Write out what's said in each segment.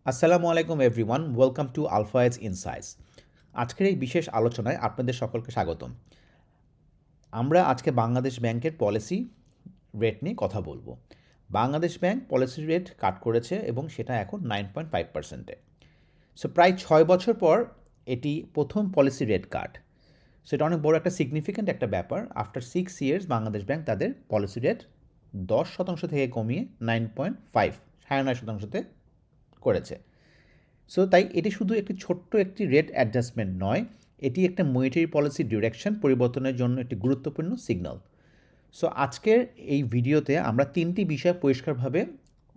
আসসালামু আলাইকুম everyone, welcome to Alpha Edge Insights. আজকের এই বিশেষ আলোচনায় আপনাদের সকলকে স্বাগতম। আমরা আজকে বাংলাদেশ ব্যাংকের পলিসি রেট নিয়ে কথা বলবো। বাংলাদেশ ব্যাংক পলিসি রেট কাট করেছে এবং সেটা এখন 9.5%-এ। সো প্রায় 6 বছর পর এটি প্রথম পলিসি রেট কাট। সেটা অনেক বড় একটা সিগনিফিক্যান্ট একটা ব্যাপার। আফটার 6 ইয়ার্স বাংলাদেশ ব্যাংক তাদের পলিসি রেট 10% থেকে কমিয়ে 9.5 9.5%-তে করেছে। সো তাই এটি শুধু একটি ছোট্ট একটি রেট অ্যাডজাস্টমেন্ট নয়, এটি একটা মনিটারি পলিসি ডিরেকশন পরিবর্তনের জন্য একটি গুরুত্বপূর্ণ সিগন্যাল। সো আজকের এই ভিডিওতে আমরা 3টি বিষয় পরিষ্কারভাবে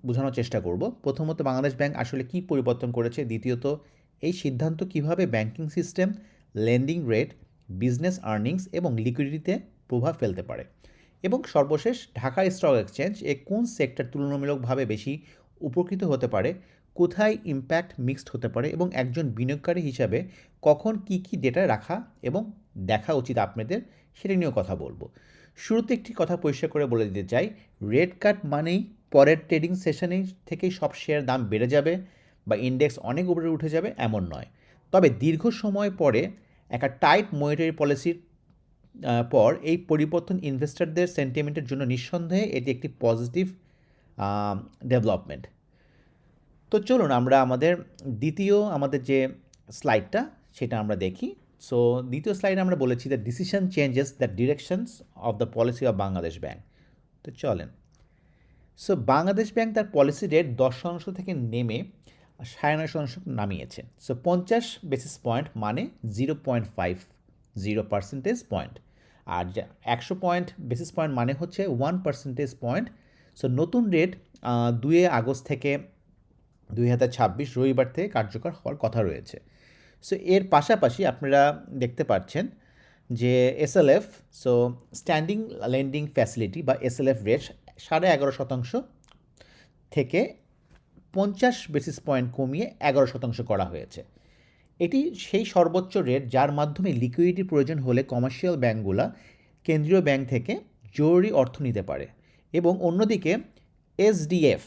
বোঝানোর চেষ্টা করব। প্রথমত, বাংলাদেশ ব্যাংক আসলে কী পরিবর্তন করেছে। দ্বিতীয়ত, এই সিদ্ধান্ত কীভাবে banking system, lending rate, business earnings এবং লিকুইডিটিতে প্রভাব ফেলতে পারে। এবং সর্বশেষ, ঢাকা স্টক এক্সচেঞ্জ কোন সেক্টর তুলনামূলকভাবে বেশি উপকৃত হতে পারে, কোথায় ইম্প্যাক্ট মিক্সড হতে পারে এবং একজন বিনিয়োগকারী হিসাবে কখন কী কী ডেটা রাখা এবং দেখা উচিত আপনাদের, সেটা নিয়েও কথা বলবো। শুরুতে একটি কথা পরিষ্কার করে বলে দিতে চাই, রেট কাট মানেই পরের ট্রেডিং সেশনে থেকেই সব শেয়ার দাম বেড়ে যাবে বা ইন্ডেক্স অনেক উপরে উঠে যাবে এমন নয়। তবে দীর্ঘ সময় পরে একটা টাইট মনিটারি পলিসির পর এই পরিবর্তন ইনভেস্টরদের সেন্টিমেন্টের জন্য নিঃসন্দেহে এটি একটি পজিটিভ ডেভেলপমেন্ট। তো চলুন আমরা আমাদের যে স্লাইডটা সেটা আমরা দেখি। সো দ্বিতীয় স্লাইডে আমরা বলেছি the decision changes the directions of the policy of Bangladesh bank. তো চলেন। সো বাংলাদেশ ব্যাংক তার পলিসি রেট 10% থেকে নেমে 9.5% নামিয়েছে। সো 50 বেসিস পয়েন্ট মানে 0.50% আর 100 বেসিস পয়েন্ট মানে হচ্ছে 1%। সো নতুন রেট 2 আগস্ট থেকে 2026 রবিবার থেকে কার্যকর হওয়ার কথা রয়েছে। সো এর পাশাপাশি আপনারা দেখতে পাচ্ছেন যে এসএলএফ, সো স্ট্যান্ডিং লেন্ডিং ফ্যাসিলিটি বা এসএলএফ রেট 11.5% থেকে 50 বেসিস পয়েন্ট কমিয়ে 11% করা হয়েছে। এটি সেই সর্বোচ্চ রেট যার মাধ্যমে লিকুইডিটির প্রয়োজন হলে কমার্শিয়াল ব্যাঙ্কগুলো কেন্দ্রীয় ব্যাংক থেকে জরুরি অর্থ নিতে পারে। এবং অন্যদিকে এসডিএফ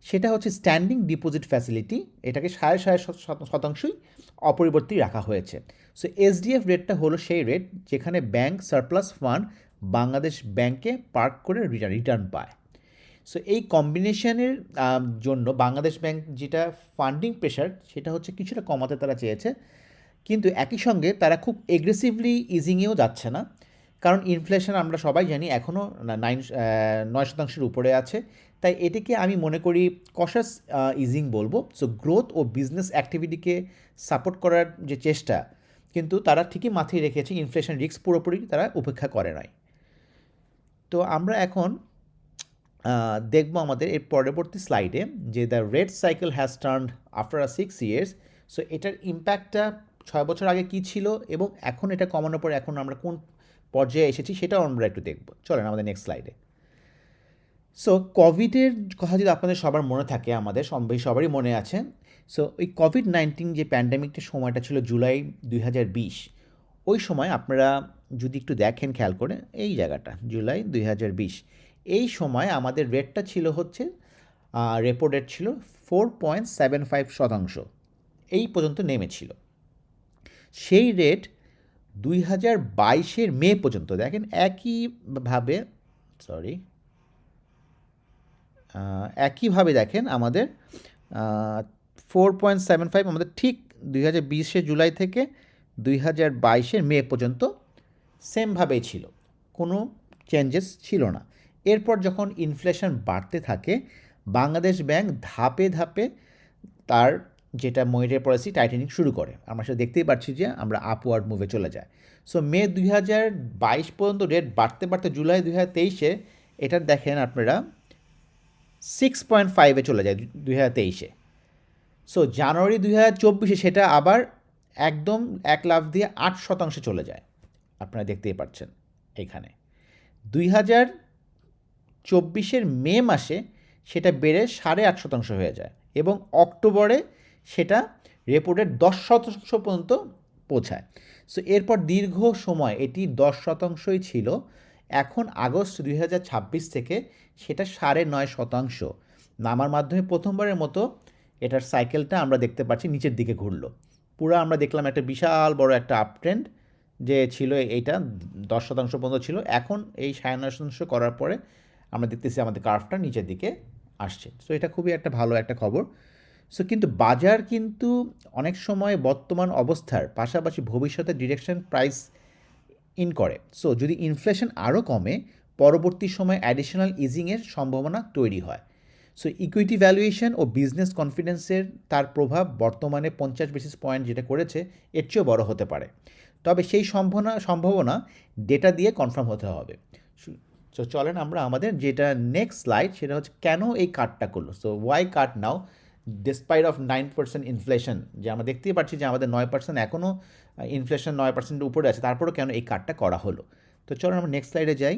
সেটা হচ্ছে স্ট্যান্ডিং ডিপোজিট ফ্যাসিলিটি, এটাকে 5.5% অপরিবর্তিত রাখা হয়েছে। সো এসডিএফ রেটটা হলো সেই রেট যেখানে ব্যাংক সারপ্লাস ফান্ড বাংলাদেশ ব্যাংকে পার্ক করে রিটার্ন পায়। সো এই কম্বিনেশনের জন্য বাংলাদেশ ব্যাংক যেটা ফান্ডিং প্রেশার সেটা হচ্ছে কিছুটা কমাতে তারা চেয়েছে, কিন্তু একই সঙ্গে তারা খুব এগ্রেসিভলি ইজিংয়েও যাচ্ছে না, কারণ ইনফ্লেশন আমরা সবাই জানি এখনও 9% উপরে আছে। তাই এটিকে আমি মনে করি কশাস ইজিং বলবো। সো গ্রোথ ও বিজনেস অ্যাক্টিভিটিকে সাপোর্ট করার যে চেষ্টা, কিন্তু তারা ঠিকই মাথায় রেখেছে ইনফ্লেশন রিস্ক পুরোপুরি তারা উপেক্ষা করে নাই। তো আমরা এখন দেখব আমাদের এর পরবর্তী স্লাইডে যে the rate cycle has turned after 6 years. So এটার ইম্প্যাক্টটা 6 বছর আগে কী ছিল এবং এখন এটা কমানোর পরে এখন আমরা কোন পর্যায়ে এসেছি সেটাও আমরা একটু দেখব। চলেন আমাদের নেক্সট স্লাইডে। সো কোভিডের কথা যদি আপনাদের সবার মনে থাকে, আমাদের সবারই মনে আছে। সো ওই কোভিড-19 যে প্যান্ডেমিকটার সময়টা ছিল জুলাই 2020, ওই সময় আপনারা যদি একটু দেখেন খেয়াল করে এই জায়গাটা জুলাই 2020, এই সময় আমাদের রেটটা ছিল হচ্ছে রেপো রেট ছিল 4.75%, এই পর্যন্ত নেমেছিল। সেই রেট 2022-এর মে পর্যন্ত দেখেন একইভাবে দেখেন আমাদের 4.75 আমাদের ঠিক 2020-এর জুলাই থেকে 2022-এর মে পর্যন্ত সেমভাবেই ছিল, কোনো চেঞ্জেস ছিল না। এরপর যখন ইনফ্লেশন বাড়তে থাকে, বাংলাদেশ ব্যাংক ধাপে ধাপে তার যেটা মনিটারি পলিসি টাইটেনিং শুরু করে। আমরা সেটা দেখতেই পাচ্ছি যে আমরা আপওয়ার্ড মুভে চলে যায়। সো মে 2022 পর্যন্ত রেট বাড়তে বাড়তে জুলাই 2023-এ এটার দেখেন আপনারা 6.5-এ চলে যায় 2023-এ। সো জানুয়ারি 2024-এ সেটা আবার একদম এক লাফ দিয়ে 8% চলে যায়, আপনারা দেখতেই পাচ্ছেন এখানে। 2024-এর মে মাসে সেটা বেড়ে 8.5% হয়ে যায় এবং অক্টোবরে সেটা রেপো রেট 10% পর্যন্ত পৌঁছায়। সো এরপর দীর্ঘ সময় এটি 10%ই ছিল। এখন আগস্ট 2026 থেকে সেটা 9.5% নামার মাধ্যমে প্রথমবারের মতো এটার সাইকেলটা আমরা দেখতে পাচ্ছি নিচের দিকে ঘুরলো। পুরো আমরা দেখলাম একটা বিশাল বড় একটা আপ ট্রেন্ড যে ছিল, এইটা 10% পর্যন্ত ছিল। এখন এই 9.5% করার পরে আমরা দেখতেছি আমাদের কার্ভটা নিচের দিকে আসছে। সো এটা খুবই একটা ভালো একটা খবর। সো কিন্তু বাজার কিন্তু অনেক সময় বর্তমান অবস্থার পাশাপাশি ভবিষ্যতের ডিরেকশন প্রাইস ইন করে। সো যদি ইনফ্লেশন আরও কমে, পরবর্তী সময়ে অ্যাডিশনাল ইজিংয়ের সম্ভাবনা তৈরি হয়। সো ইকুইটি ভ্যালুয়েশন ও বিজনেস কনফিডেন্সের তার প্রভাব বর্তমানে 50 বেসিস পয়েন্ট যেটা করেছে এর চেয়েও বড় হতে পারে। তবে সেই সম্ভাবনা ডেটা দিয়ে কনফার্ম হতে হবে। সো চলেন আমরা আমাদের যেটা নেক্সট স্লাইড সেটা হচ্ছে কেন এই কাটটা করলো। So why cut now despite of 9% inflation, যে আমরা দেখতেই পাচ্ছি যে আমাদের 9% এখনও ইনফ্লেশন 9%-এর উপরে আছে, তারপরেও কেন এই কাটটা করা হলো। তো চলুন আমরা নেক্সট স্লাইডে যাই।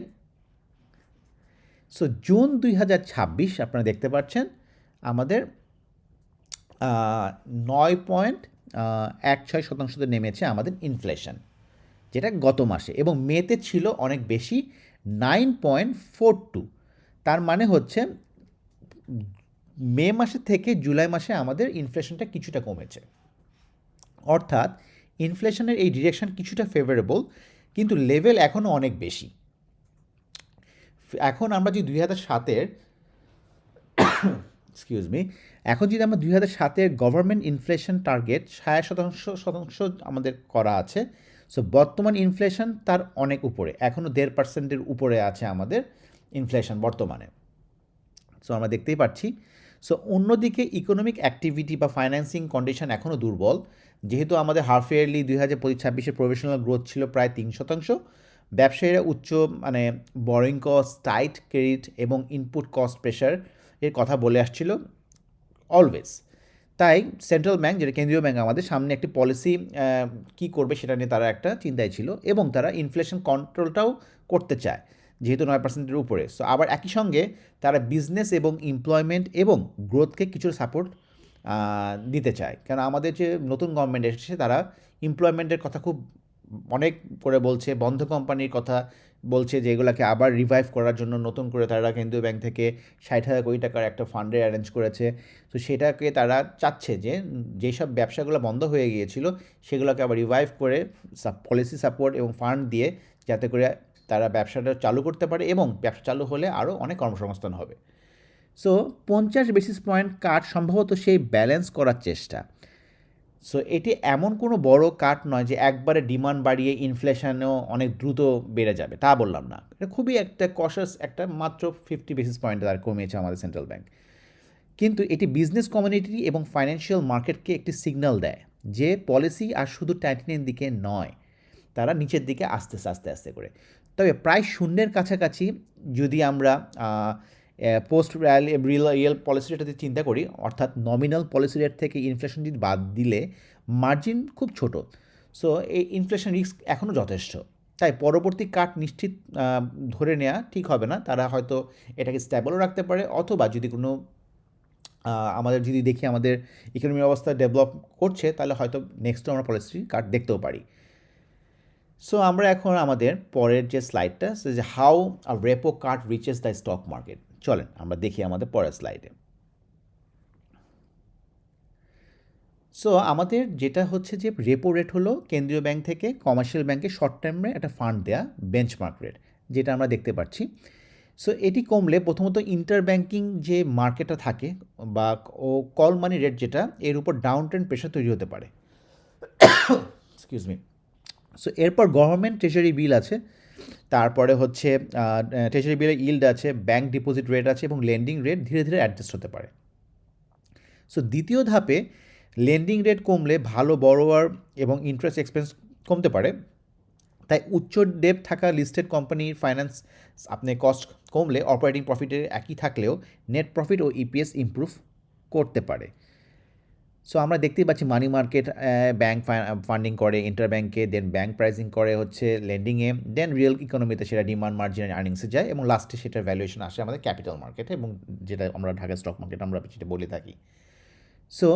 সো জুন 2026 আপনারা দেখতে পাচ্ছেন আমাদের 9.16% নেমেছে আমাদের ইনফ্লেশন, যেটা গত মাসে, এবং মেতে ছিল অনেক বেশি 9.42। তার মানে হচ্ছে মে মাসে থেকে জুলাই মাসে আমাদের ইনফ্লেশনটা কিছুটা কমেছে। অর্থাৎ ইনফ্লেশনের এই ডিরেকশন কিছুটা ফেভারেবল, কিন্তু লেভেল এখনও অনেক বেশি। এখন আমরা যদি 2007-এর এক্সকিউজ মি, এখন যদি আমরা 2007-এর গভর্নমেন্ট ইনফ্লেশন টার্গেট 60% আমাদের করা আছে। সো বর্তমান ইনফ্লেশন তার অনেক উপরে, এখনও 1.5%-এর উপরে আছে আমাদের ইনফ্লেশন বর্তমানে। সো আমরা দেখতেই পাচ্ছি। সো অন্যদিকে ইকোনমিক অ্যাক্টিভিটি বা ফাইন্যান্সিং কন্ডিশন এখনও দুর্বল, যেহেতু আমাদের হাফ ইয়ারলি 2025-26-এর প্রফেশনাল গ্রোথ ছিল প্রায় 3%। ব্যবসায়ীরা উচ্চ বরোয়িং কস্ট, টাইট ক্রেডিট এবং ইনপুট কস্ট প্রেশার এর কথা বলে আসছিল অলওয়েজ। তাই সেন্ট্রাল ব্যাংক, যেটা কেন্দ্রীয় ব্যাংক, আমাদের সামনে একটি পলিসি কী করবে সেটা নিয়ে তারা একটা চিন্তায় ছিল, এবং তারা ইনফ্লেশন কন্ট্রোলটাও করতে চায় যেহেতু 9%-এর উপরে। সো আবার একই সঙ্গে তারা বিজনেস এবং এমপ্লয়মেন্ট এবং গ্রোথকে কিছু সাপোর্ট দিতে চায়। কারণ আমাদের যে নতুন গভর্নমেন্ট এসেছে তারা এমপ্লয়মেন্টের কথা খুব অনেক করে বলছে, বন্ধ কোম্পানির কথা বলছে, যে এগুলোকে আবার রিভাইভ করার জন্য নতুন করে তারা কেন্দ্রীয় ব্যাংক থেকে 60,000 কোটি টাকার একটা ফান্ডের অ্যারেঞ্জ করেছে। তো সেটাকে তারা চাচ্ছে যে যেসব ব্যবসাগুলো বন্ধ হয়ে গিয়েছিল সেগুলোকে আবার রিভাইভ করে পলিসি সাপোর্ট এবং ফান্ড দিয়ে যাতে করে তারা ব্যবসাটা চালু করতে পারে, এবং ব্যবসা চালু হলে আরও অনেক কর্মসংস্থান হবে। সো 50 বেসিস পয়েন্ট কাট সম্ভবত সেই ব্যালেন্স করার চেষ্টা। সো এটি এমন কোনো বড় কাট নয় যে একবারে ডিমান্ড বাড়িয়ে ইনফ্লেশনও অনেক দ্রুত বেড়ে যাবে, তা বললাম না। এটা খুবই একটা কশাস, একটা মাত্র 50 বেসিস পয়েন্ট তার কমিয়েছে আমাদের সেন্ট্রাল ব্যাংক। কিন্তু এটি বিজনেস কমিউনিটি এবং ফাইন্যান্সিয়াল মার্কেটকে একটি সিগন্যাল দেয় যে পলিসি আর শুধু টাইটেনের দিকে নয়, তারা নিচের দিকে আসতেছে আস্তে আস্তে করে। তবে প্রায় শূন্যের কাছাকাছি যদি আমরা পোস্ট রিয়েল পলিসি রেট যদি চিন্তা করি, অর্থাৎ নমিনাল পলিসি রেট থেকে ইনফ্লেশন যদি বাদ দিলে মার্জিন খুব ছোট। সো এই ইনফ্লেশন রিস্ক এখনও যথেষ্ট। তাই পরবর্তী কাট নিশ্চিত ধরে নেওয়া ঠিক হবে না, তারা হয়তো এটাকে স্ট্যাবলও রাখতে পারে, অথবা যদি কোনো আমাদের যদি দেখি আমাদের ইকোনমির অবস্থা ডেভেলপ করছে তাহলে হয়তো নেক্সটও আমরা পলিসি কাট দেখতেও পারি। সো আমরা এখন আমাদের পরের যে স্লাইডটা, সে যে how a repo cut reaches the stock market, চলেন আমরা দেখি আমাদের পরের স্লাইডে। সো আমাদের যেটা হচ্ছে যে রেপো রেট হলো কেন্দ্রীয় ব্যাংক থেকে কমার্শিয়াল ব্যাংকে শর্ট টার্মে একটা ফান্ড দেয়া বেঞ্চমার্ক রেট, যেটা আমরা দেখতে পাচ্ছি। সো এটি কমলে প্রথমত ইন্টার ব্যাংকিং যে মার্কেটটা থাকে বা কল মানি রেট, যেটা এর উপর ডাউন ট্রেন্ড প্রেশার তৈরি হতে পারে। Excuse me. সো এরপর গভর্নমেন্ট ট্রেজারি বিল আছে, তারপরে হচ্ছে ট্রেজারি বিলের ইল্ড আছে, ব্যাংক ডিপোজিট রেট আছে, এবং লেন্ডিং রেট ধীরে ধীরে অ্যাডজাস্ট হতে পারে। সো দ্বিতীয় ধাপে লেন্ডিং রেট কমলে ভালো বড়োয়ার এবং ইন্টারেস্ট এক্সপেন্স কমতে পারে। তাই উচ্চ ডেপ থাকা লিস্টেড কোম্পানির ফাইন্যান্স আপনি কস্ট কমলে অপারেটিং প্রফিটের একই থাকলেও নেট প্রফিট ও ইপিএস ইমপ্রুভ করতে পারে। সো আমরা দেখতেই পাচ্ছি মানি মার্কেট ব্যাংক ফান্ডিং করে ইন্টার ব্যাংকে, দেন ব্যাংক প্রাইসিং করে হচ্ছে লেন্ডিংয়ে, দেন রিয়েল ইকোনমিতে সেটা ডিমান্ড মার্জিন আর্নিংসে যায়, এবং লাস্টে সেটার ভ্যালুয়েশন আসে আমাদের ক্যাপিটাল মার্কেটে, এবং যেটা আমরা ঢাকা স্টক মার্কেট আমরা যেটা বলে থাকি। সো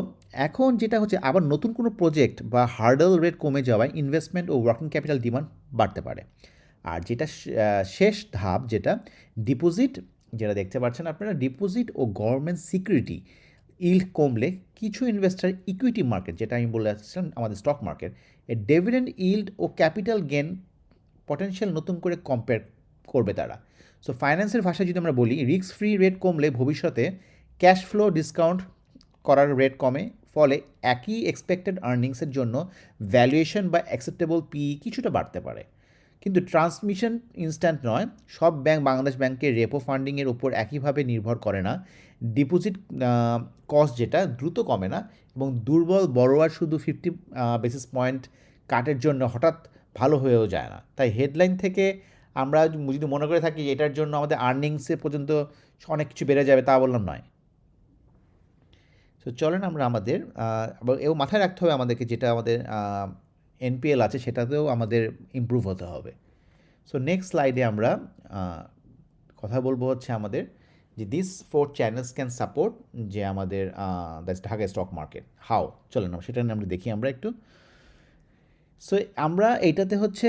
এখন যেটা হচ্ছে আবার নতুন কোনো প্রজেক্ট বা হার্ডল রেট কমে যাওয়ায় ইনভেস্টমেন্ট ও ওয়ার্কিং ক্যাপিটাল ডিমান্ড বাড়তে পারে। আর যেটা শেষ ধাপ, যেটা ডিপোজিট, যেটা দেখতে পাচ্ছেন আপনারা, ডিপোজিট ও গভর্নমেন্ট সিকিউরিটি ইল্ড কমলে কিছু ইনভেস্টার ইকুইটি মার্কেট, যেটা আমি বলে আসছিলাম আমাদের স্টক মার্কেট, এর ডিভিডেন্ড ইল্ড ও ক্যাপিটাল গেন পটেনশিয়াল নতুন করে কম্পেয়ার করবে তারা। সো ফাইন্যান্সের ভাষায় যদি আমরা বলি, রিস্ক ফ্রি রেট কমলে ভবিষ্যতে ক্যাশ ফ্লো ডিসকাউন্ট করার রেট কমে, ফলে একই এক্সপেক্টেড আর্নিংসের জন্য ভ্যালুয়েশন বা অ্যাকসেপ্টেবল পি কিছুটা বাড়তে পারে। কিন্তু ট্রান্সমিশন ইনস্ট্যান্ট নয়, সব ব্যাংক বাংলাদেশ ব্যাংকের রেপো ফান্ডিংয়ের উপর একইভাবে নির্ভর করে না। ডিপোজিট কস্ট যেটা দ্রুত কমে না, এবং দুর্বল বড়োয়ার শুধু 50 বেসিস পয়েন্ট কাটের জন্য হঠাৎ ভালো হয়েও যায় না। তাই হেডলাইন থেকে আমরা যদি মনে করে থাকি এটার জন্য আমাদের আর্নিংসে পর্যন্ত অনেক কিছু বেড়ে যাবে, তা বললাম নয়। সো চলেন আমরা আমাদের এও মাথায় রাখতে হবে আমাদেরকে, যেটা আমাদের এনপিএল আছে সেটাতেও আমাদের ইমপ্রুভ হতে হবে। সো নেক্সট স্লাইডে আমরা কথা বলবো হচ্ছে আমাদের যে দিস 4 চ্যানেলস ক্যান সাপোর্ট যে আমাদের ঢাকা স্টক মার্কেট হাউ। চলেন সেটা নিয়ে আমরা দেখি আমরা একটু। সো আমরা এইটাতে হচ্ছে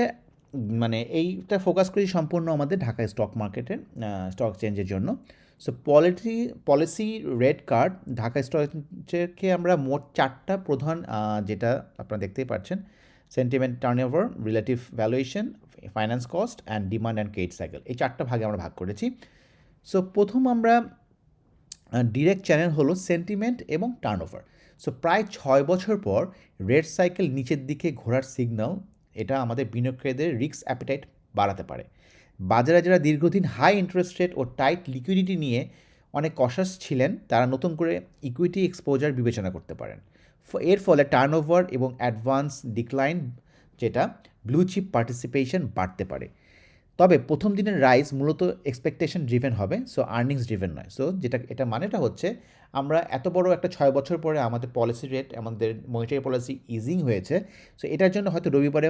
মানে এইটা ফোকাস করি সম্পূর্ণ আমাদের ঢাকা স্টক মার্কেটের স্টক এক্সচেঞ্জের জন্য। So policy rate card Dhaka stock এক্সচেঞ্জকে আমরা মোট 4টা প্রধান যেটা আপনারা দেখতেই পাচ্ছেন, sentiment, turnover, relative valuation, finance cost and demand and credit cycle, এই 4টা ভাগে আমরা ভাগ করেছি। সো প্রথম আমরা ডিরেক্ট চ্যানেল হলো সেন্টিমেন্ট এবং টার্নওভার। সো প্রায় 6 বছর পর রেট সাইকেল নিচের দিকে ঘোরার সিগন্যাল, এটা আমাদের বিনিয়োগকারীদের রিস্ক অ্যাপিটাইট বাড়াতে পারে। বাজারে যারা দীর্ঘদিন হাই ইন্টারেস্ট রেট ও টাইট লিকুইডিটি নিয়ে অনেক কশাস ছিলেন, তারা নতুন করে ইকুইটি এক্সপোজার বিবেচনা করতে পারেন। এর ফলে টার্নওভার এবং অ্যাডভান্স ডিক্লাইন, যেটা ব্লু চিপ পার্টিসিপেশন বাড়তে পারে। তবে প্রথম দিনের রাইজ মূলত এক্সপেকটেশন ড্রিভেন হবে, সো আর্নিংস ড্রিভেন নয়। সো এটা মানেটা হচ্ছে আমরা এত বড় একটা 6 বছর পরে আমাদের পলিসি রেট, আমাদের মনিটারি পলিসি ইজিং হয়েছে। সো এটার জন্য হয়তো রবিবারে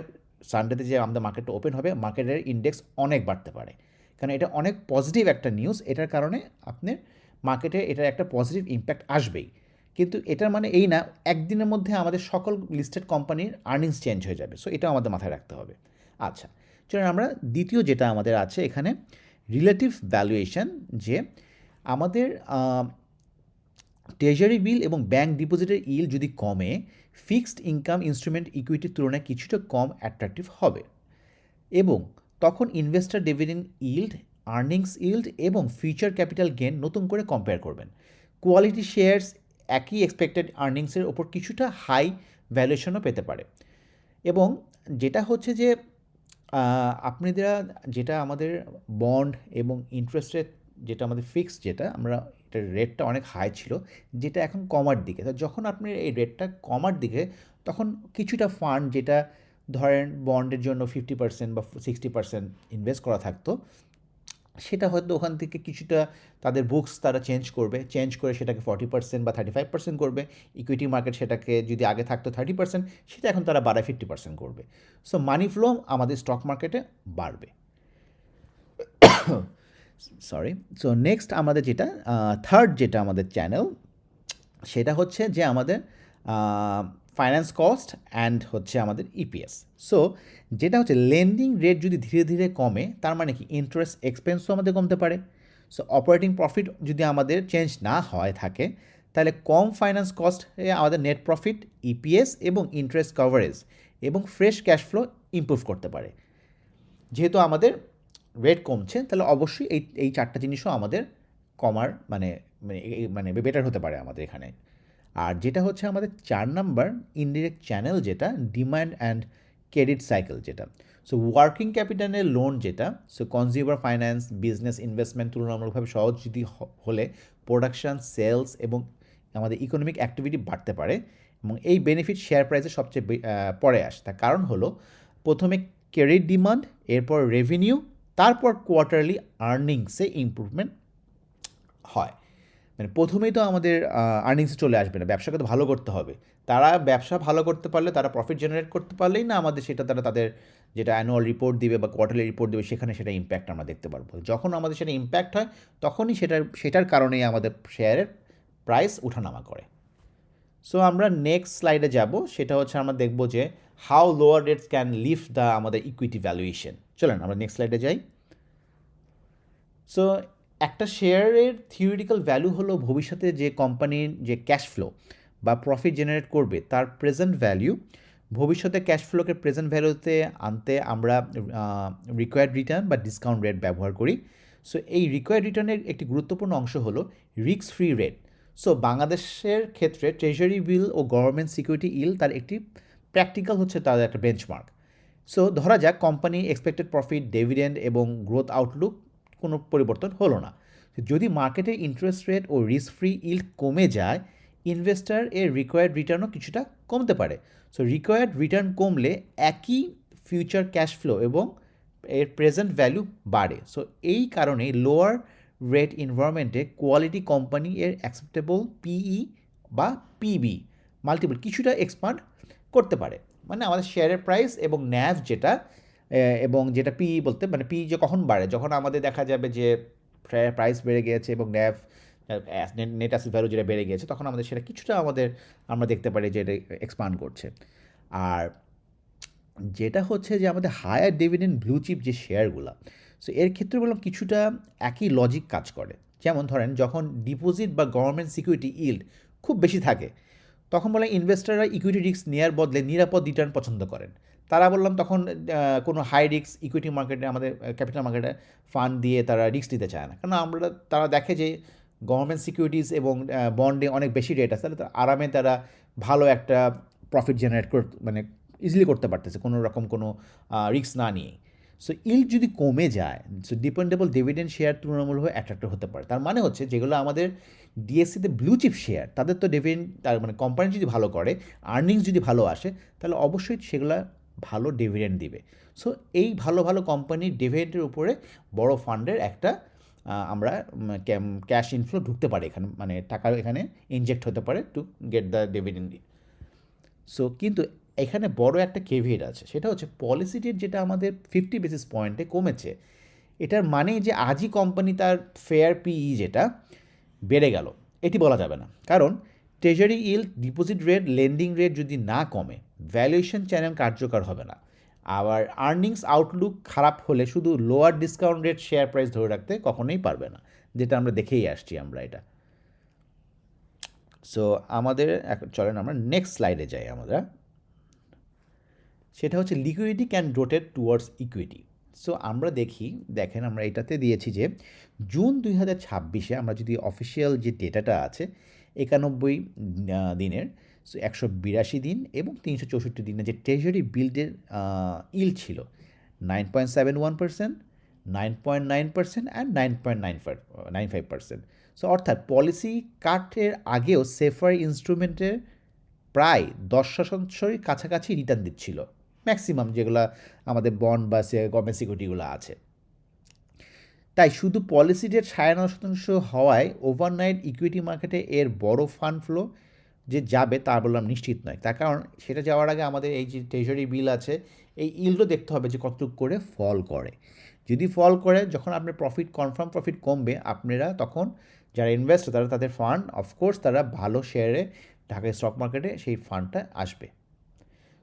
সানডেতে যে আমাদের মার্কেটটা ওপেন হবে, মার্কেটের ইন্ডেক্স অনেক বাড়তে পারে, কারণ এটা অনেক পজিটিভ একটা নিউজ। এটার কারণে আপনার মার্কেটে এটার একটা পজিটিভ ইম্প্যাক্ট আসবেই। কিন্তু এটার মানে এই না একদিনের মধ্যে আমাদের সকল লিস্টেড কোম্পানির আর্নিংস চেঞ্জ হয়ে যাবে। সো এটাও আমাদের মাথায় রাখতে হবে। আচ্ছা, চলুন আমরা দ্বিতীয় যেটা আমাদের আছে এখানে, রিলেটিভ ভ্যালুয়েশন, যে আমাদের ট্রেজারি বিল এবং ব্যাংক ডিপোজিটের ইল্ড যদি কমে, ফিক্সড ইনকাম ইনস্ট্রুমেন্ট ইকুইটির তুলনায় কিছুটা কম অ্যাট্রাকটিভ হবে, এবং তখন investor dividend yield, earnings yield এবং ফিউচার ক্যাপিটাল গেন নতুন করে কম্পেয়ার করবেন। কোয়ালিটি শেয়ারস একই এক্সপেক্টেড আর্নিংসের ওপর কিছুটা হাই ভ্যালুয়েশনও পেতে পারে। এবং যেটা হচ্ছে যে আপনারা যেটা আমাদের বন্ড এবং ইন্টারেস্ট রেট, যেটা আমাদের ফিক্সড, যেটা আমরা এটার রেটটা অনেক হাই ছিল, যেটা এখন কমার দিকে। তো যখন আপনি এই রেটটা কমার দিকে, তখন কিছুটা ফান্ড, যেটা ধরেন বন্ডের জন্য 50% বা 60% ইনভেস্ট করা থাকতো, সেটা হয়তো ওখান থেকে কিছুটা তাদের বুকস তারা চেঞ্জ করে সেটাকে 40% বা 35% করবে। ইকুইটি মার্কেট সেটাকে যদি আগে থাকতো 30%, সেটা এখন তারা বাড়ায় 50% করবে। সো মানি ফ্লো আমাদের স্টক মার্কেটে বাড়বে। সরি। সো নেক্সট আমাদের যেটা থার্ড যেটা আমাদের চ্যানেল, সেটা হচ্ছে যে আমাদের ফাইন্যান্স কস্ট অ্যান্ড হচ্ছে আমাদের ইপিএস। সো যেটা হচ্ছে লেন্ডিং রেট যদি ধীরে ধীরে কমে, তার মানে কি ইন্টারেস্ট এক্সপেন্সও আমাদের কমতে পারে। সো অপারেটিং প্রফিট যদি আমাদের চেঞ্জ না হয় থাকে, তাহলে কম ফাইন্যান্স কস্ট আমাদের নেট প্রফিট, ইপিএস এবং ইন্টারেস্ট কভারেজ এবং ফ্রেশ ক্যাশ ফ্লো ইমপ্রুভ করতে পারে। যেহেতু আমাদের রেট কমছে, তাহলে অবশ্যই এই 4টা জিনিসও আমাদের কমার মানে মানে বেটার হতে পারে আমাদের এখানে। আর যেটা হচ্ছে আমাদের 4 নাম্বার ইনডিরেক্ট চ্যানেল, যেটা ডিমান্ড অ্যান্ড ক্রেডিট সাইকেল, যেটা সো ওয়ার্কিং ক্যাপিটালের লোন, যেটা so consumer finance, business investment তুলনামূলকভাবে সহজ যদি হলে প্রোডাকশান, সেলস এবং আমাদের ইকোনমিক অ্যাক্টিভিটি বাড়তে পারে, এবং এই বেনিফিট শেয়ার প্রাইসে সবচেয়ে পরে আসে। তার কারণ হলো প্রথমে ক্রেডিট ডিমান্ড, এরপর রেভিনিউ, তারপর কোয়ার্টারলি আর্নিংসে ইমপ্রুভমেন্ট হয়। মানে প্রথমেই তো আমাদের আর্নিংসে চলে আসবে না, ব্যবসাকে তো ভালো করতে হবে। তারা ব্যবসা ভালো করতে পারলে, তারা প্রফিট জেনারেট করতে পারলেই না আমাদের সেটা তাদের যেটা অ্যানুয়াল রিপোর্ট দিবে বা কোয়ার্টারলি রিপোর্ট দেবে, সেখানে সেটা ইম্প্যাক্ট আমরা দেখতে পারবো। যখন আমাদের সেটা ইম্প্যাক্ট হয়, তখনই সেটার কারণেই আমাদের শেয়ারের প্রাইস ওঠানামা করে। সো আমরা নেক্সট স্লাইডে যাব, সেটা হচ্ছে আমরা দেখব যে how lower rates can lift the আমাদের ইকুইটি ভ্যালুয়েশন। চলেন আমরা নেক্সট স্লাইডে যাই। সো একটা শেয়ারের থিওরিটিক্যাল ভ্যালু হলো ভবিষ্যতে যে কোম্পানির যে ক্যাশ ফ্লো বা প্রফিট জেনারেট করবে তার প্রেজেন্ট ভ্যালু ভবিষ্যতে ক্যাশ ফ্লোকে প্রেজেন্ট ভ্যালুতে আনতে আমরা রিকোয়ার্ড রিটার্ন বা ডিসকাউন্ট রেট ব্যবহার করি। সো এই রিকোয়ার্ড রিটার্নের একটি গুরুত্বপূর্ণ অংশ হলো রিস্ক ফ্রি রেট। সো বাংলাদেশের ক্ষেত্রে ট্রেজারি বিল ও গভর্নমেন্ট সিকিউরিটি ইল তার একটি প্র্যাকটিক্যাল হচ্ছে তাদের একটা বেঞ্চমার্ক। সো ধরা যাক কোম্পানি এক্সপেক্টেড প্রফিট, ডিভিডেন্ড এবং গ্রোথ আউটলুক কোনো পরিবর্তন হলো না। যদি মার্কেটে ইন্টারেস্ট রেট ও রিস্ক ফ্রি ইল্ড কমে যায়, ইনভেস্টার এর রিকোয়ার্ড রিটার্নও কিছুটা কমতে পারে। সো রিকোয়ার্ড রিটার্ন কমলে একই ফিউচার ক্যাশ ফ্লো এবং এর প্রেজেন্ট ভ্যালু বাড়ে। সো এই কারণে লোয়ার রেট এনভায়রনমেন্টে কোয়ালিটি কোম্পানি এর অ্যাকসেপ্টেবল পিই বা পিবি মাল্টিপল কিছুটা এক্সপান্ড করতে পারে। মানে আমাদের শেয়ারের প্রাইস এবং ন্যাভ যেটা এবং যেটা পি বলতে মানে পি যে কখন বাড়ে, যখন আমাদের দেখা যাবে যে প্রাইস বেড়ে গিয়েছে এবং ন্যাভ নেট অ্যাসেট ভ্যালু যেটা বেড়ে গিয়েছে, তখন আমাদের সেটা কিছুটা আমরা দেখতে পারি যে এটা এক্সপান্ড করছে। আর যেটা হচ্ছে যে আমাদের হায়ার ডিভিডেন্ড ব্লু চিপ যে শেয়ারগুলো, সো এর ক্ষেত্রে বললাম কিছুটা একই লজিক কাজ করে। যেমন ধরেন যখন ডিপোজিট বা গভর্নমেন্ট সিকিউরিটি ইল্ড খুব বেশি থাকে, তখন বলে ইনভেস্টাররা ইকুইটি রিস্ক নেওয়ার বদলে নিরাপদ রিটার্ন পছন্দ করেন। তারা বললাম তখন কোনো হাই রিস্ক ইকুইটি মার্কেটে আমাদের ক্যাপিটাল মার্কেটে ফান্ড দিয়ে তারা রিস্ক নিতে চায় না, কারণ তারা দেখে যে গভর্নমেন্ট সিকিউরিটিজ এবং বন্ডে অনেক বেশি রেট আছে, তাহলে আরামে তারা ভালো একটা প্রফিট জেনারেট মানে ইজিলি করতে পারতেছে কোনো রকম কোনো রিস্ক না নিয়ে। সো ইল্ড যদি কমে যায়, সো ডিপেন্ডেবল ডিভিডেন্ড শেয়ার তুলনামূলকভাবে অ্যাট্রাক্টিভ হতে পারে। তার মানে হচ্ছে যেগুলো আমাদের ডিএসসিতে ব্লু চিপ শেয়ার, তাদের তো ডিভিডেন্ড তার মানে কোম্পানি যদি ভালো করে, আর্নিংস যদি ভালো আসে, তাহলে অবশ্যই সেগুলো ভালো ডিভিডেন্ড দিবে। সো এই ভালো ভালো কোম্পানির ডিভিডেন্ডের উপরে বড় ফান্ডের একটা আমরা ক্যাশ ইনফ্লো ঢুকতে পারে এখানে, মানে টাকা এখানে ইনজেক্ট হতে পারে to get the dividend. So কিন্তু এখানে বড় একটা কেভিয়েট আছে, সেটা হচ্ছে পলিসি রেট যেটা আমাদের 50 বেসিস পয়েন্টে কমেছে, এটার মানে যে আজই কোম্পানি তার ফেয়ার পিই যেটা বেড়ে গেল এটি বলা যাবে না, কারণ treasury yield, deposit rate, lending rate যদি না কমে, ভ্যালুয়েশন চ্যানেল কার্যকর হবে না। আবার আর্নিংস আউটলুক খারাপ হলে শুধু lower discount rate share price ধরে রাখতে কখনোই পারবে না, যেটা আমরা দেখেই আসছি আমরা এটা। সো আমাদের চলেন আমরা নেক্সট স্লাইডে যাই আমরা। সেটা হচ্ছে liquidity can rotate towards equity. So আমরা দেখেন আমরা এটাতে দিয়েছি যে জুন 2026-এ আমরা যদি অফিসিয়াল যে ডেটাটা আছে 91 দিনের, সো 182 দিন এবং 364 দিনের যে ট্রেজারি বিল্ডের ইল্ড ছিল 9.71%, 9.9% অ্যান্ড 9.95%। সো অর্থাৎ পলিসি কাটের আগেও সেফার ইনস্ট্রুমেন্টের প্রায় 10% কাছাকাছি রিটার্ন দিচ্ছিল ম্যাক্সিমাম যেগুলো আমাদের বন্ড বা গভর্নমেন্ট সিকিউরিটিগুলো আছে। তাই শুধু পলিসি রেট 9.5% হওয়ায় ওভারনাইট ইকুইটি মার্কেটে এর বড় ফান্ড ফ্লো যে যাবে তা বললাম নিশ্চিত নয়। তার কারণ সেটা যাওয়ার আগে আমাদের এই যে ট্রেজারি বিল আছে, এই ইল্ডও দেখতে হবে যে কতটুকু করে ফল করে। যদি ফল করে, যখন আপনার কনফার্ম প্রফিট কমবে, আপনারা তখন যারা ইনভেস্ট তারা তাদের ফান্ড অফকোর্স তারা ভালো শেয়ারে ঢাকা স্টক মার্কেটে সেই ফান্ডটা আসবে।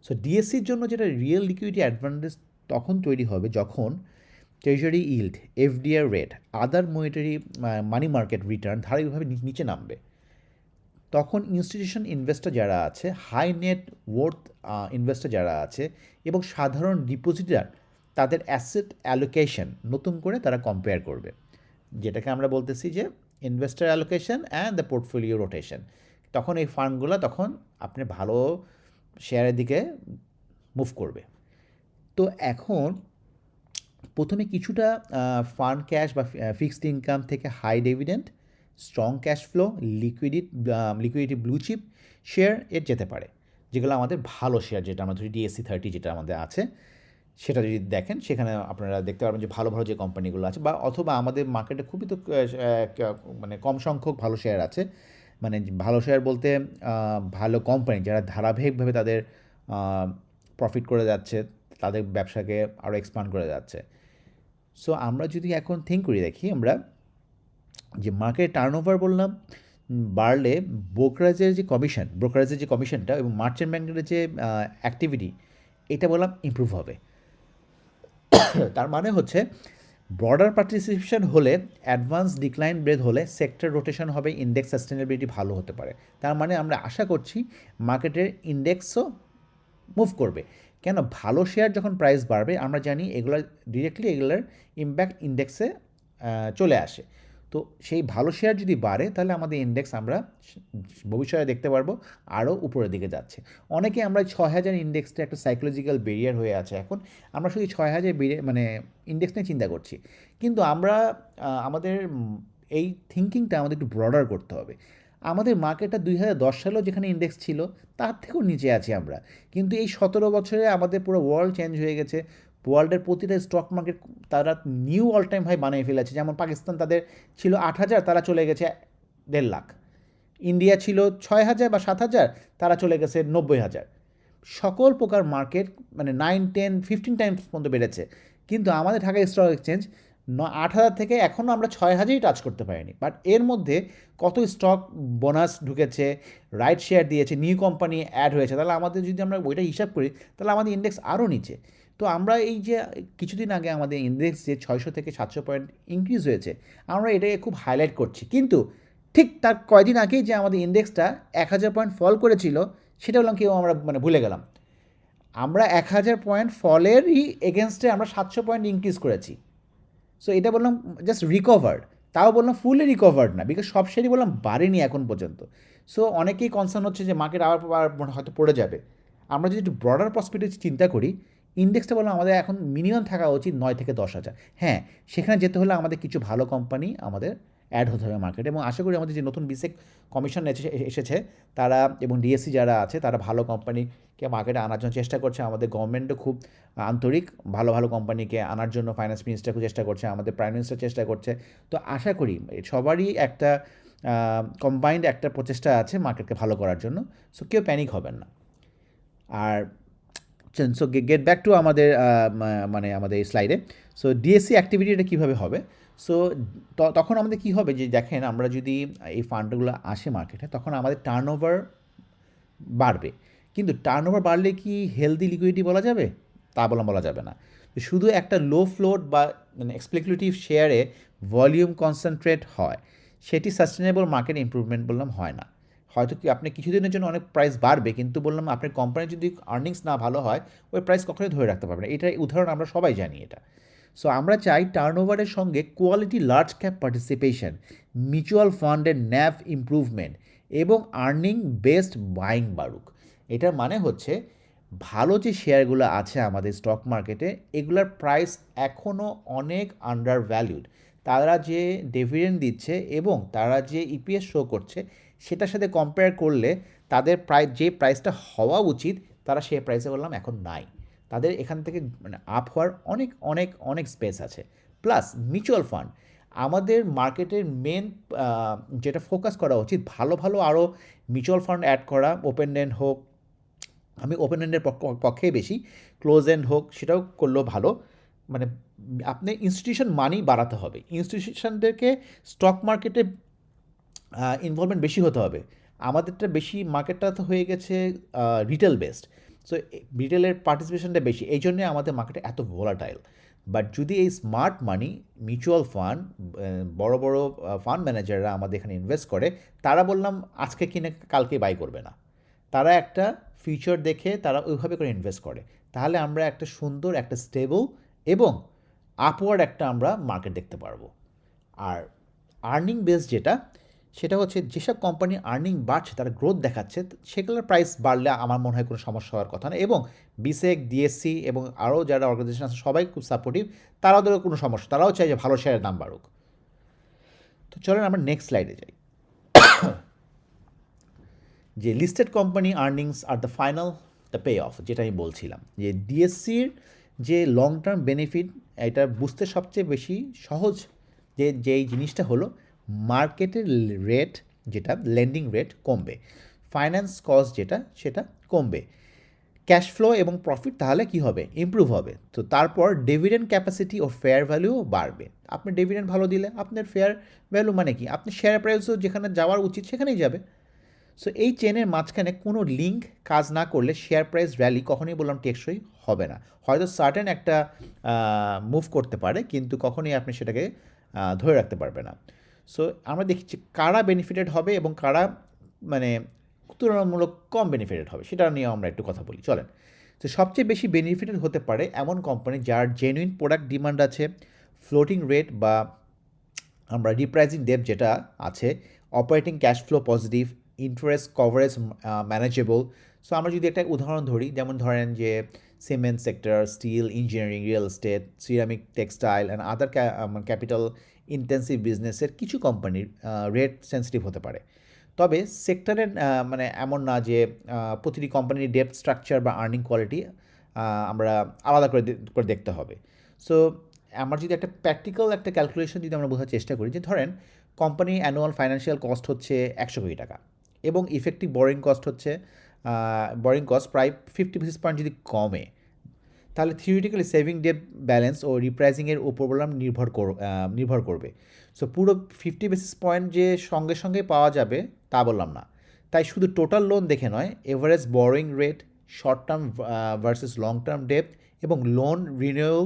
সো ডিএসসির জন্য যেটা রিয়েল লিকুইডিটি অ্যাডভান্টেজ তখন তৈরি হবে যখন ট্রেজারি ইল্ড, এফডিআর রেট, আদার মনিটারি মানি মার্কেট রিটার্ন ধারাবাহিকভাবে নিচে নামবে। তখন ইনস্টিটিউশন ইনভেস্টর যারা আছে, হাই নেট ওয়ার্থ ইনভেস্টর যারা আছে এবং সাধারণ ডিপোজিটার, তাদের অ্যাসেট অ্যালোকেশন নতুন করে তারা কম্পেয়ার করবে, যেটাকে আমরা বলতেছি যে investor allocation and the portfolio rotation. তখন এই ফান্ডগুলো তখন আপনি ভালো শেয়ারের দিকে মুভ করবে। তো এখন প্রথমে কিছুটা ফান্ড ক্যাশ বা ফিক্সড ইনকাম থেকে high dividend, strong cash flow, liquidity blue chip share এর যেতে পারে, যেগুলো আমাদের ভালো শেয়ার, যেটা আমরা ধরি ডিএসসি 30 যেটা আমাদের আছে, সেটা যদি দেখেন সেখানে আপনারা দেখতে পারবেন যে ভালো ভালো যে কোম্পানিগুলো আছে, বা অথবা আমাদের মার্কেটে খুবই তো মানে কম সংখ্যক ভালো শেয়ার আছে। মানে ভালো শেয়ার বলতে ভালো কোম্পানি যারা ধারাবাহিকভাবে তাদের প্রফিট করে যাচ্ছে, তাদের ব্যবসাকে আরও এক্সপান্ড করে যাচ্ছে। সো আমরা যদি এখন থিঙ্ক করি, দেখি আমরা যে মার্কেট টার্নওভার বললাম বাড়লে ব্রোকারেজের যে কমিশনটা এবং মার্চেন্ট ব্যাংকের যে অ্যাক্টিভিটি, এটা বললাম ইমপ্রুভ হবে। তার মানে হচ্ছে ব্রডার পার্টিসিপেশন হলে, অ্যাডভান্স ডিক্লাইন ব্রেথ হলে সেক্টর রোটেশন হবে, ইন্ডেক্স সাস্টেনেবিলিটি ভালো হতে পারে। তার মানে আমরা আশা করছি মার্কেটের ইন্ডেক্সও মুভ করবে। কেন? ভালো শেয়ার যখন প্রাইস বাড়বে আমরা জানি এগুলোর ইম্প্যাক্ট ইন্ডেক্সে চলে আসে। তো সেই ভালো শেয়ার যদি বাড়ে তাহলে আমাদের ইন্ডেক্স আমরা ভবিষ্যতে দেখতে পারবো আরও উপরের দিকে যাচ্ছে। অনেকে আমরা 6000 ইন্ডেক্সটা একটা সাইকোলজিক্যাল ব্যারিয়ার হয়ে আছে এখন, আমরা শুধু 6000 মানে ইন্ডেক্স নিয়ে চিন্তা করছি, কিন্তু আমরা আমাদের এই থিঙ্কিংটা আমাদের একটু ব্রডার করতে হবে। আমাদের মার্কেটটা 2010 সালেও যেখানে ইন্ডেক্স ছিল তার থেকেও নিচে আছি আমরা, কিন্তু এই 17 বছরে আমাদের পুরো ওয়ার্ল্ড চেঞ্জ হয়ে গেছে। ওয়ার্ল্ডের প্রতিটা স্টক মার্কেট তারা নিউ অল টাইম হাই বানিয়ে ফেলেছে। যেমন পাকিস্তান, তাদের ছিল 8000, তারা চলে গেছে 1.5 লাখ। ইন্ডিয়া ছিল 6000 বা 7000, তারা চলে গেছে 90,000। সকল প্রকার মার্কেট মানে 9, 10, 15 টাইমস পর্যন্ত বেড়েছে, কিন্তু আমাদের ঢাকা স্টক এক্সচেঞ্জ 8000 থেকে এখনও আমরা 6000ই টাচ করতে পারিনি। বাট এর মধ্যে কত স্টক বোনাস ঢুকেছে, রাইট শেয়ার দিয়েছে, নিউ কোম্পানি অ্যাড হয়েছে, তাহলে আমাদের যদি আমরা ওইটা হিসাব করি তাহলে আমাদের ইন্ডেক্স আরও নিচে। তো আমরা এই যে কিছুদিন আগে আমাদের ইন্ডেক্স যে 600 থেকে 700 পয়েন্ট ইনক্রিজ হয়েছে, আমরা এটাকে খুব হাইলাইট করছি, কিন্তু ঠিক তার কয়দিন আগেই যে আমাদের ইন্ডেক্সটা 1000 পয়েন্ট ফল করেছিল সেটা বললাম কেউ আমরা মানে ভুলে গেলাম। আমরা 1000 পয়েন্ট ফলেরই এগেনস্টে আমরা 700 পয়েন্ট ইনক্রিজ করেছি। সো এটা বললাম জাস্ট রিকভার্ড, তাও বললাম ফুলি রিকভার্ড না, বিকজ সব শেয়ারই বললাম বাড়েনি এখন পর্যন্ত। সো অনেকেই কনসার্ন হচ্ছে যে মার্কেট আবার হয়তো পড়ে যাবে। আমরা যদি একটু ব্রডার পার্সপেক্টিভ চিন্তা করি, ইন্ডেক্সটা বললাম আমাদের এখন মিনিমাম থাকা উচিত 9 থেকে 10,000। হ্যাঁ, সেখানে যেতে হলে আমাদের কিছু ভালো কোম্পানি আমাদের অ্যাড হতে হবে মার্কেটে, এবং আশা করি আমাদের যে নতুন বিসেক কমিশন এসেছে তারা এবং ডিএসসি যারা আছে তারা ভালো কোম্পানিকে মার্কেটে আনার জন্য চেষ্টা করছে। আমাদের গভর্নমেন্টও খুব আন্তরিক, ভালো ভালো কোম্পানিকে আনার জন্য ফাইন্যান্স মিনিস্টার খুব চেষ্টা করছে, আমাদের প্রাইম মিনিস্টার চেষ্টা করছে। তো আশা করি সবারই একটা কম্বাইন্ড একটা প্রচেষ্টা আছে মার্কেটকে ভালো করার জন্য। সো কেউ প্যানিক হবেন না। আর সো গেট ব্যাক টু আমাদের মানে আমাদের এই স্লাইডে। সো ডিএসসি অ্যাক্টিভিটিটা কীভাবে হবে? সো তখন আমাদের কী হবে, যে দেখেন আমরা যদি এই ফান্ডগুলো আসে মার্কেটে তখন আমাদের টার্নওভার বাড়বে, কিন্তু টার্নওভার বাড়লে কি হেলদি লিকুইডিটি বলা যাবে? তা বলা যাবে না। শুধু একটা লো ফ্লোট বা মানে স্পেকুলেটিভ শেয়ারে ভলিউম কনসেন্ট্রেট হয়, সেটি সাস্টেনেবল মার্কেট ইমপ্রুভমেন্ট বললাম হয় না। হয়তো কি আপনি কিছুদিনের জন্য অনেক প্রাইস বাড়বে, কিন্তু বললাম আপনার কোম্পানির যদি আর্নিংস না ভালো হয় ওই প্রাইস কখনোই ধরে রাখতে পারবে না। এটার উদাহরণ আমরা সবাই জানি এটা। সো আমরা চাই টার্নওভারের সঙ্গে quality large cap participation, mutual ফান্ডের ন্যাভ ইমপ্রুভমেন্ট এবং আর্নিং বেসড বাইং বাড়ুক। এটার মানে হচ্ছে ভালো যে শেয়ারগুলো আছে আমাদের স্টক মার্কেটে এগুলোর প্রাইস এখনও অনেক আন্ডার ভ্যালুড। তারা যে ডিভিডেন্ড দিচ্ছে এবং তারা যে ইপিএস শো করছে সেটার সাথে কম্পেয়ার করলে তাদের যে প্রাইসটা হওয়া উচিত তারা সেই প্রাইসে বললাম এখন নাই। তাদের এখান থেকে মানে আপ হওয়ার অনেক অনেক অনেক স্পেস আছে। প্লাস মিউচুয়াল ফান্ড, আমাদের মার্কেটের মেন যেটা ফোকাস করা উচিত ভালো ভালো আরও মিউচুয়াল ফান্ড অ্যাড করা, ওপেন এন্ড হোক, আমি ওপেন এন্ডের পক্ষেই বেশি, ক্লোজ এন্ড হোক সেটাও করলেও ভালো। মানে আপনি ইনস্টিটিউশন মানি বাড়াতে হবে, ইনস্টিটিউশনদেরকে স্টক মার্কেটে ইনভলভমেন্ট বেশি হতে হবে। আমাদেরটা বেশি মার্কেটটা তো হয়ে গেছে রিটেল বেসড, সো রিটেলের পার্টিসিপেশনটা বেশি, এই জন্যে আমাদের মার্কেটে এত ভোলাটাইল। বাট যদি এই স্মার্ট মানি মিউচুয়াল ফান্ড বড় বড় ফান্ড ম্যানেজাররা আমাদের এখানে ইনভেস্ট করে, তারা বললাম আজকে কিনে কালকে বাই করবে না, তারা একটা ফিউচার দেখে তারা ওইভাবে করে ইনভেস্ট করে, তাহলে আমরা একটা সুন্দর একটা স্টেবল এবং আপওয়ার্ড একটা আমরা মার্কেট দেখতে পারবো। আর আর্নিং বেস যেটা, সেটা হচ্ছে যেসব কোম্পানি আর্নিং বাড়ছে তারা গ্রোথ দেখাচ্ছে সেগুলোর প্রাইস বাড়লে আমার মনে হয় কোনো সমস্যা হওয়ার কথা না, এবং বিসেক, ডিএসসি এবং আরও যারা অর্গানাইজেশন আছে সবাই খুব সাপোর্টিভ, তারাও কোনো সমস্যা, তারাও চাই যে ভালো শেয়ারের দাম বাড়ুক। তো চলেন আমরা নেক্সট স্লাইডে যাই। যে listed company earnings are the final the pay off, যেটা আমি বলছিলাম যে ডিএসসির যে লং টার্ম বেনিফিট এটা বুঝতে সবচেয়ে বেশি সহজ যেই জিনিসটা হলো মার্কেটের রেট, যেটা লেন্ডিং রেট কমবে, ফাইন্যান্স কস্ট যেটা সেটা কমবে, ক্যাশ ফ্লো এবং প্রফিট তাহলে কি হবে, ইমপ্রুভ হবে। তো তারপর ডিভিডেন্ড ক্যাপাসিটি ও ফেয়ার ভ্যালুও বাড়বে। আপনি ডিভিডেন্ড ভালো দিলে আপনার ফেয়ার ভ্যালু মানে কি, আপনি শেয়ার প্রাইসও যেখানে যাওয়ার উচিত সেখানেই যাবে। সো এই চেনের মাঝখানে কোনো লিঙ্ক কাজ না করলে শেয়ার প্রাইস র্যালি কখনোই বললাম টেকসই হবে না। হয়তো সার্টেন একটা মুভ করতে পারে, কিন্তু কখনোই আপনি সেটাকে ধরে রাখতে পারবে না। সো আমরা দেখছি কারা বেনিফিটেড হবে এবং কারা মানে তুলনামূলক কম বেনিফিটেড হবে, সেটা নিয়ে আমরা একটু কথা বলি, চলেন। তো সবচেয়ে বেশি বেনিফিটেড হতে পারে এমন কোম্পানি যার জেনুইন প্রোডাক্ট ডিমান্ড আছে, ফ্লোটিং রেট বা আমরা রিপ্রাইজিং ডেপ যেটা আছে, operating cash flow positive, interest coverage manageable. So আমরা যদি একটা উদাহরণ ধরি, যেমন ধরেন যে cement sector, steel, engineering, real estate, ceramic, textile and other capital intensive বিজনেসের কিছু কোম্পানির রেট সেন্সিটিভ হতে পারে। তবে সেক্টরের মানে এমন না যে প্রতিটি কোম্পানির ডেপ স্ট্রাকচার বা আর্নিং কোয়ালিটি আমরা আলাদা করে দেখতে হবে। সো আমরা যদি একটা প্র্যাকটিক্যাল একটা ক্যালকুলেশন যদি আমরা বোঝার চেষ্টা করি, যে ধরেন কোম্পানির অ্যানুয়াল ফাইন্যান্সিয়াল কস্ট হচ্ছে 100 কোটি টাকা এবং ইফেক্টিভ বরিং কস্ট প্রায় 50 বেসিস পয়েন্ট যদি কমে, তাহলে থিওরিটিক্যালি সেভিং ডেপ ব্যালেন্স ও রিপ্রাইজিংয়ের উপর বললাম নির্ভর করবে। সো পুরো 50 বেসিস পয়েন্ট যে সঙ্গে সঙ্গে পাওয়া যাবে তা বললাম না। তাই শুধু টোটাল লোন দেখে নয়, average borrowing rate, short term versus long term debt এবং লোন রিনিউয়াল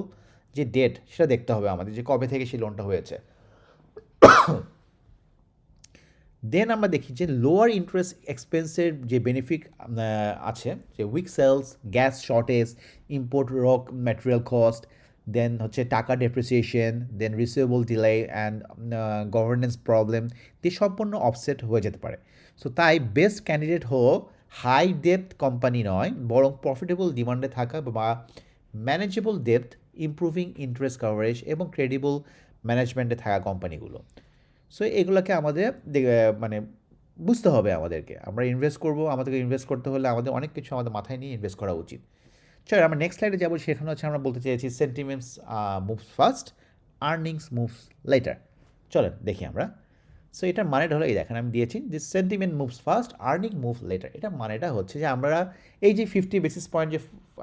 যে ডেট সেটা দেখতে হবে আমাদের, যে কবে থেকে সেই লোনটা হয়েছে। দেন আমরা দেখি যে লোয়ার ইন্টারেস্ট এক্সপেন্সের যে বেনিফিট আছে, যে weak sales, gas shortage, import rock material cost, then হচ্ছে taka depreciation, then receivable delay and governance problem দিয়ে সম্পূর্ণ অফসেট হয়ে যেতে পারে। সো তাই বেস্ট ক্যান্ডিডেট হো হাই ডেপথ কোম্পানি নয়, বরং প্রফিটেবল ডিমান্ডে থাকা বা manageable depth, improving interest coverage এবং ক্রেডিবল ম্যানেজমেন্টে থাকা কোম্পানিগুলো। সো এগুলোকে আমাদের মানে বুঝতে হবে আমাদেরকে। আমরা ইনভেস্ট করব, আমাদেরকে ইনভেস্ট করতে হলে আমাদের অনেক কিছু আমাদের মাথায় নিয়ে ইনভেস্ট করা উচিত। চল আমরা নেক্সট স্লাইডে যাবো, সেখানে হচ্ছে আমরা বলতে চেয়েছি sentiments moves first, earnings moves letter. চলেন দেখি আমরা। সো এটার মানেটা হলো, এই দেখেন আমি দিয়েছি যে sentiment moves first, earning move letter. এটা মানেটা হচ্ছে যে আমরা এই যে 50 বেসিস পয়েন্ট যে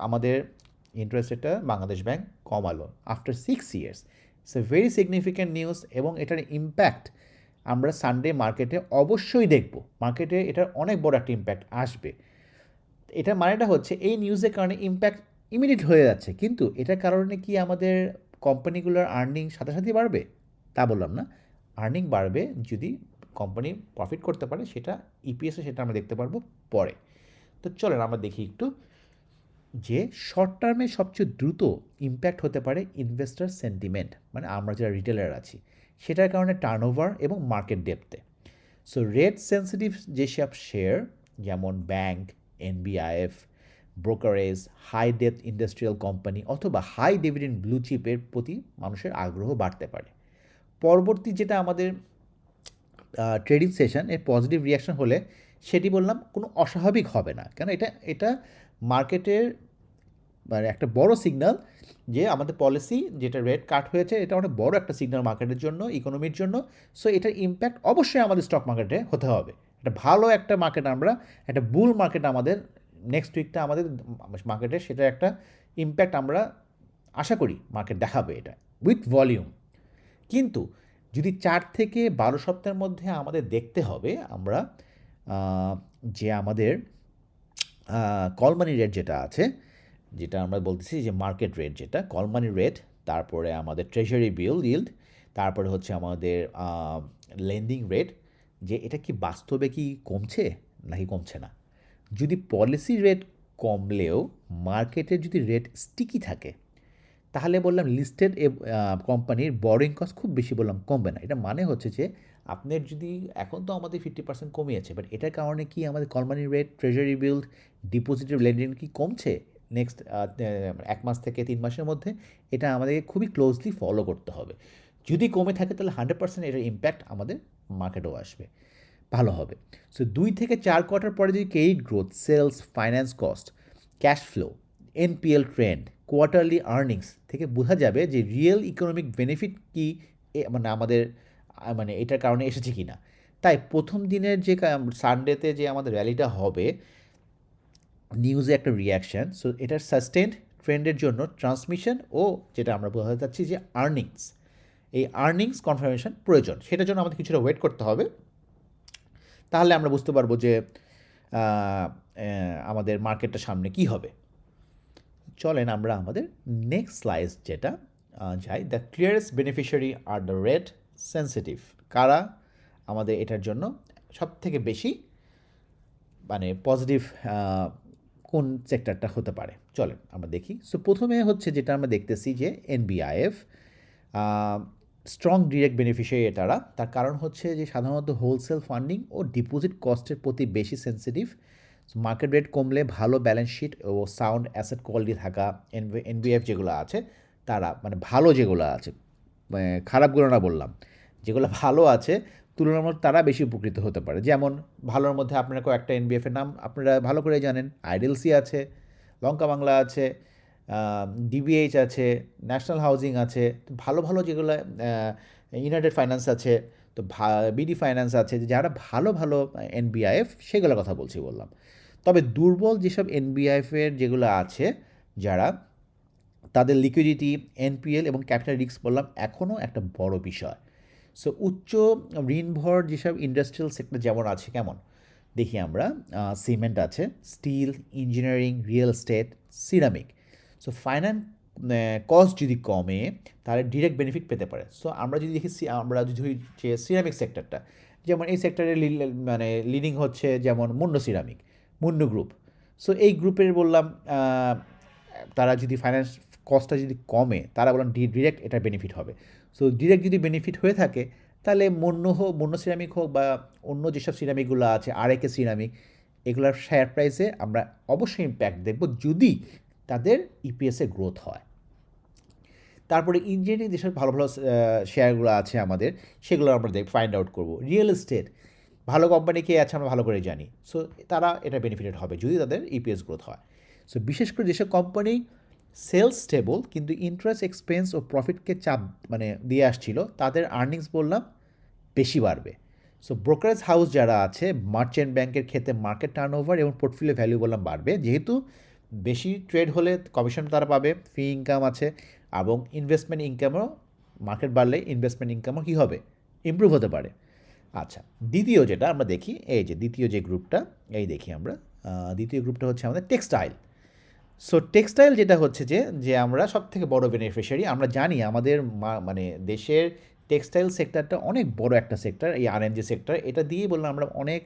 আমাদের ইন্টারেস্ট রেটটা বাংলাদেশ ব্যাংক কমালো after 6 years, it's a very significant news এবং এটার ইম্প্যাক্ট আমরা সানডে মার্কেটে অবশ্যই দেখব। মার্কেটে এটার অনেক বড় একটা ইম্প্যাক্ট আসবে। এটার মানেটা হচ্ছে এই নিউজের কারণে ইম্প্যাক্ট ইমিডিয়েট হয়ে যাচ্ছে, কিন্তু এটার কারণে কি আমাদের কোম্পানিগুলোর আর্নিং সাথে সাথেই বাড়বে? তা বললাম না। আর্নিং বাড়বে যদি কোম্পানি প্রফিট করতে পারে, সেটা ইপিএসে সেটা আমরা দেখতে পারবো পরে। তো চলেন আমরা দেখি একটু যে শর্ট টার্মে সবচেয়ে দ্রুত ইম্প্যাক্ট হতে পারে ইনভেস্টার সেন্টিমেন্ট, মানে আমরা যারা রিটেলার আছি সেটার কারণে টার্নওভার এবং মার্কেট ডেপথে। সো রেট সেন্সিটিভ যেসব শেয়ার, যেমন bank, NBIF, brokerage, high depth industrial company অথবা হাই ডিভিডেন্ড ব্লু চিপের প্রতি মানুষের আগ্রহ বাড়তে পারে। পরবর্তী যেটা আমাদের ট্রেডিং সেশন এর পজিটিভ রিয়াকশন হলে সেটি বললাম কোনো অস্বাভাবিক হবে না, কেন এটা এটা মার্কেটের মানে একটা বড় সিগন্যাল যে আমাদের পলিসি যেটা রেট কাট হয়েছে, এটা অনেক বড় একটা সিগন্যাল মার্কেটের জন্য, ইকোনমির জন্য। সো এটার ইম্প্যাক্ট অবশ্যই আমাদের স্টক মার্কেটে হতে হবে। একটা ভালো একটা মার্কেট, আমরা একটা বুল মার্কেট আমাদের নেক্সট উইকটা আমাদের মার্কেটে, সেটা একটা ইম্প্যাক্ট আমরা আশা করি মার্কেট দেখাবে এটা উইথ ভলিউম। কিন্তু যদি 4 থেকে 12 সপ্তাহের মধ্যে আমাদের দেখতে হবে আমরা যে আমাদের কল মানি রেট যেটা আছে, যেটা আমরা বলতেছি যে মার্কেট রেট, যেটা কল মানি রেট, তারপরে আমাদের ট্রেজারি বিল ইল্ড, তারপরে হচ্ছে আমাদের লেন্ডিং রেট, যে এটা কি বাস্তবে কি কমছে নাকি কমছে না। যদি পলিসি রেট কমলেও মার্কেটে যদি রেট স্টিকি থাকে, তাহলে বললাম লিস্টেড কোম্পানির বরোয়িং কস্ট খুব বেশি বললাম কমবে না। এটা মানে হচ্ছে যে আপনার যদি এখন তো আমাদের 50% কমিয়েছে, বাট এটার কারণে কি আমাদের call money rate, treasury build, ডিপোজিটের লেন্ডিং কি কমছে নেক্সট 1 মাস থেকে 3 মাসের মধ্যে, এটা আমাদেরকে খুবই ক্লোজলি ফলো করতে হবে। যদি কমে থাকে তাহলে 100% এটার ইম্প্যাক্ট আমাদের মার্কেটেও আসবে, ভালো হবে। সো 2 থেকে 4 কোয়ার্টার পরে যদি credit growth, sales, finance cost, cash flow, NPL trend, quarterly earnings থেকে বোঝা যাবে যে রিয়েল ইকোনমিক বেনিফিট কি মানে আমাদের মানে এটার কারণে এসেছে কি না। তাই প্রথম দিনের যে সানডেতে যে আমাদের র্যালিটা হবে, নিউজে একটা রিয়াকশান, সো এটার সাস্টেন্ড ট্রেন্ডের জন্য ট্রান্সমিশন ও যেটা আমরা বোঝাতে চাচ্ছি যে আর্নিংস, এই আর্নিংস কনফার্মেশন প্রয়োজন। সেটার জন্য আমাদের কিছুটা ওয়েট করতে হবে। তাহলে আমরা বুঝতে পারবো যে আমাদের মার্কেটটা সামনে কি হবে। চলেন আমরা আমাদের নেক্সট স্লাইড যেটা যাই। The clearest beneficiary are the rate sensitive. কারা আমাদের এটার জন্য সবথেকে বেশি মানে পজিটিভ কোন সেক্টরটা হতে পারে, চলেন আমরা দেখি। সো প্রথমে হচ্ছে যেটা আমরা দেখতেছি যে এনবিআইএফ স্ট্রং ডিরেক্ট বেনিফিশিয়ারি তারা। তার কারণ হচ্ছে যে সাধারণত হোলসেল ফান্ডিং ও ডিপোজিট কস্টের প্রতি বেশি সেন্সিটিভ। মার্কেট রেট কমলে ভালো ব্যালেন্স শিট ও সাউন্ড অ্যাসেট কোয়ালিটি থাকা এনবিএফ যেগুলো আছে তারা মানে ভালো যেগুলো আছে, খারাপগুলো না বললাম, যেগুলো ভালো আছে তুলনামূলক তারা বেশি উপকৃত হতে পারে। যেমন ভালোর মধ্যে আপনারা কয়েকটা এনবিএফের নাম আপনারা ভালো করে জানেন। আইডিএলসি আছে, লঙ্কা বাংলা আছে, ডিবিএইচ আছে, ন্যাশনাল হাউজিং আছে। তো ভালো ভালো যেগুলো ইউনাইটেড ফাইন্যান্স আছে, তো বিডি ফাইন্যান্স আছে, যারা ভালো ভালো এনবিআইএফ সেগুলোর কথা বললাম। তবে দুর্বল যেসব এনবিআইএফের যেগুলো আছে যারা, তাদের লিকুইডিটি, এনপিএল এবং ক্যাপিটাল রিস্ক বললাম এখনও একটা বড় বিষয়। সো উচ্চ ঋণভর যেসব ইন্ডাস্ট্রিয়াল সেক্টর যেমন আছে, কেমন দেখি আমরা, সিমেন্ট আছে, steel, engineering, real estate, ceramic. So finance cost যদি কমে তাহলে ডিরেক্ট বেনিফিট পেতে পারে। সো আমরা যদি দেখি, আমরা যদি যে সিরামিক সেক্টরটা, যেমন এই সেক্টরে মানে লিডিং হচ্ছে যেমন মুন্ডু সিরামিক, মুন্ডু গ্রুপ। সো এই গ্রুপের বললাম তারা যদি ফাইন্যান্স কস্টটা যদি কমে তারা বললাম ডিরেক্ট এটা বেনিফিট হবে। সো ডিরেক্ট যদি বেনিফিট হয়ে থাকে তাহলে মুন্ডু সিরামিক হোক বা অন্য যেসব সিরামিকগুলো আছে, আরএকে সিরামিক, এগুলোর শেয়ার প্রাইসে আমরা অবশ্যই ইম্প্যাক্ট দেখব যদি তাদের ইপিএসে গ্রোথ হয়। তারপরে ইঞ্জিনিয়ারিং যেসব ভালো ভালো শেয়ারগুলো আছে আমাদের, সেগুলো আমরা ফাইন্ড আউট করব। রিয়েল এস্টেট ভালো কোম্পানি কে আছে আমরা ভালো করে জানি। সো তারা এটা বেনিফিটেড হবে যদি তাদের ইপিএস গ্রোথ হয়। সো বিশেষ করে যেসব কোম্পানি সেলস স্টেবল কিন্তু ইন্টারেস্ট এক্সপেন্স ও প্রফিটকে চাপ মানে দিয়ে আসছিল, তাদের আর্নিংস বললাম বেশি বাড়বে। সো ব্রোকারেজ হাউস যারা আছে, মার্চেন্ট ব্যাংকের ক্ষেত্রে মার্কেট টার্নওভার এবং পোর্টফোলিও ভ্যালু বললাম বাড়বে, যেহেতু বেশি ট্রেড হলে কমিশন তারা পাবে, ফি ইনকাম আছে, এবং ইনভেস্টমেন্ট ইনকামও মার্কেট বাড়লে ইনভেস্টমেন্ট ইনকামও কী হবে, ইমপ্রুভ হতে পারে। আচ্ছা, দ্বিতীয় যেটা আমরা দেখি, এই যে দ্বিতীয় যে গ্রুপটা, এই দেখি আমরা দ্বিতীয় গ্রুপটা হচ্ছে আমাদের টেক্সটাইল। সো টেক্সটাইল যেটা হচ্ছে যে আমরা সব থেকে বড় বেনিফিশিয়ারি। আমরা জানি আমাদের মানে দেশের টেক্সটাইল সেক্টরটা অনেক বড় একটা সেক্টর, এই আরএনজি সেক্টর। এটা দিয়েই বললাম আমরা অনেক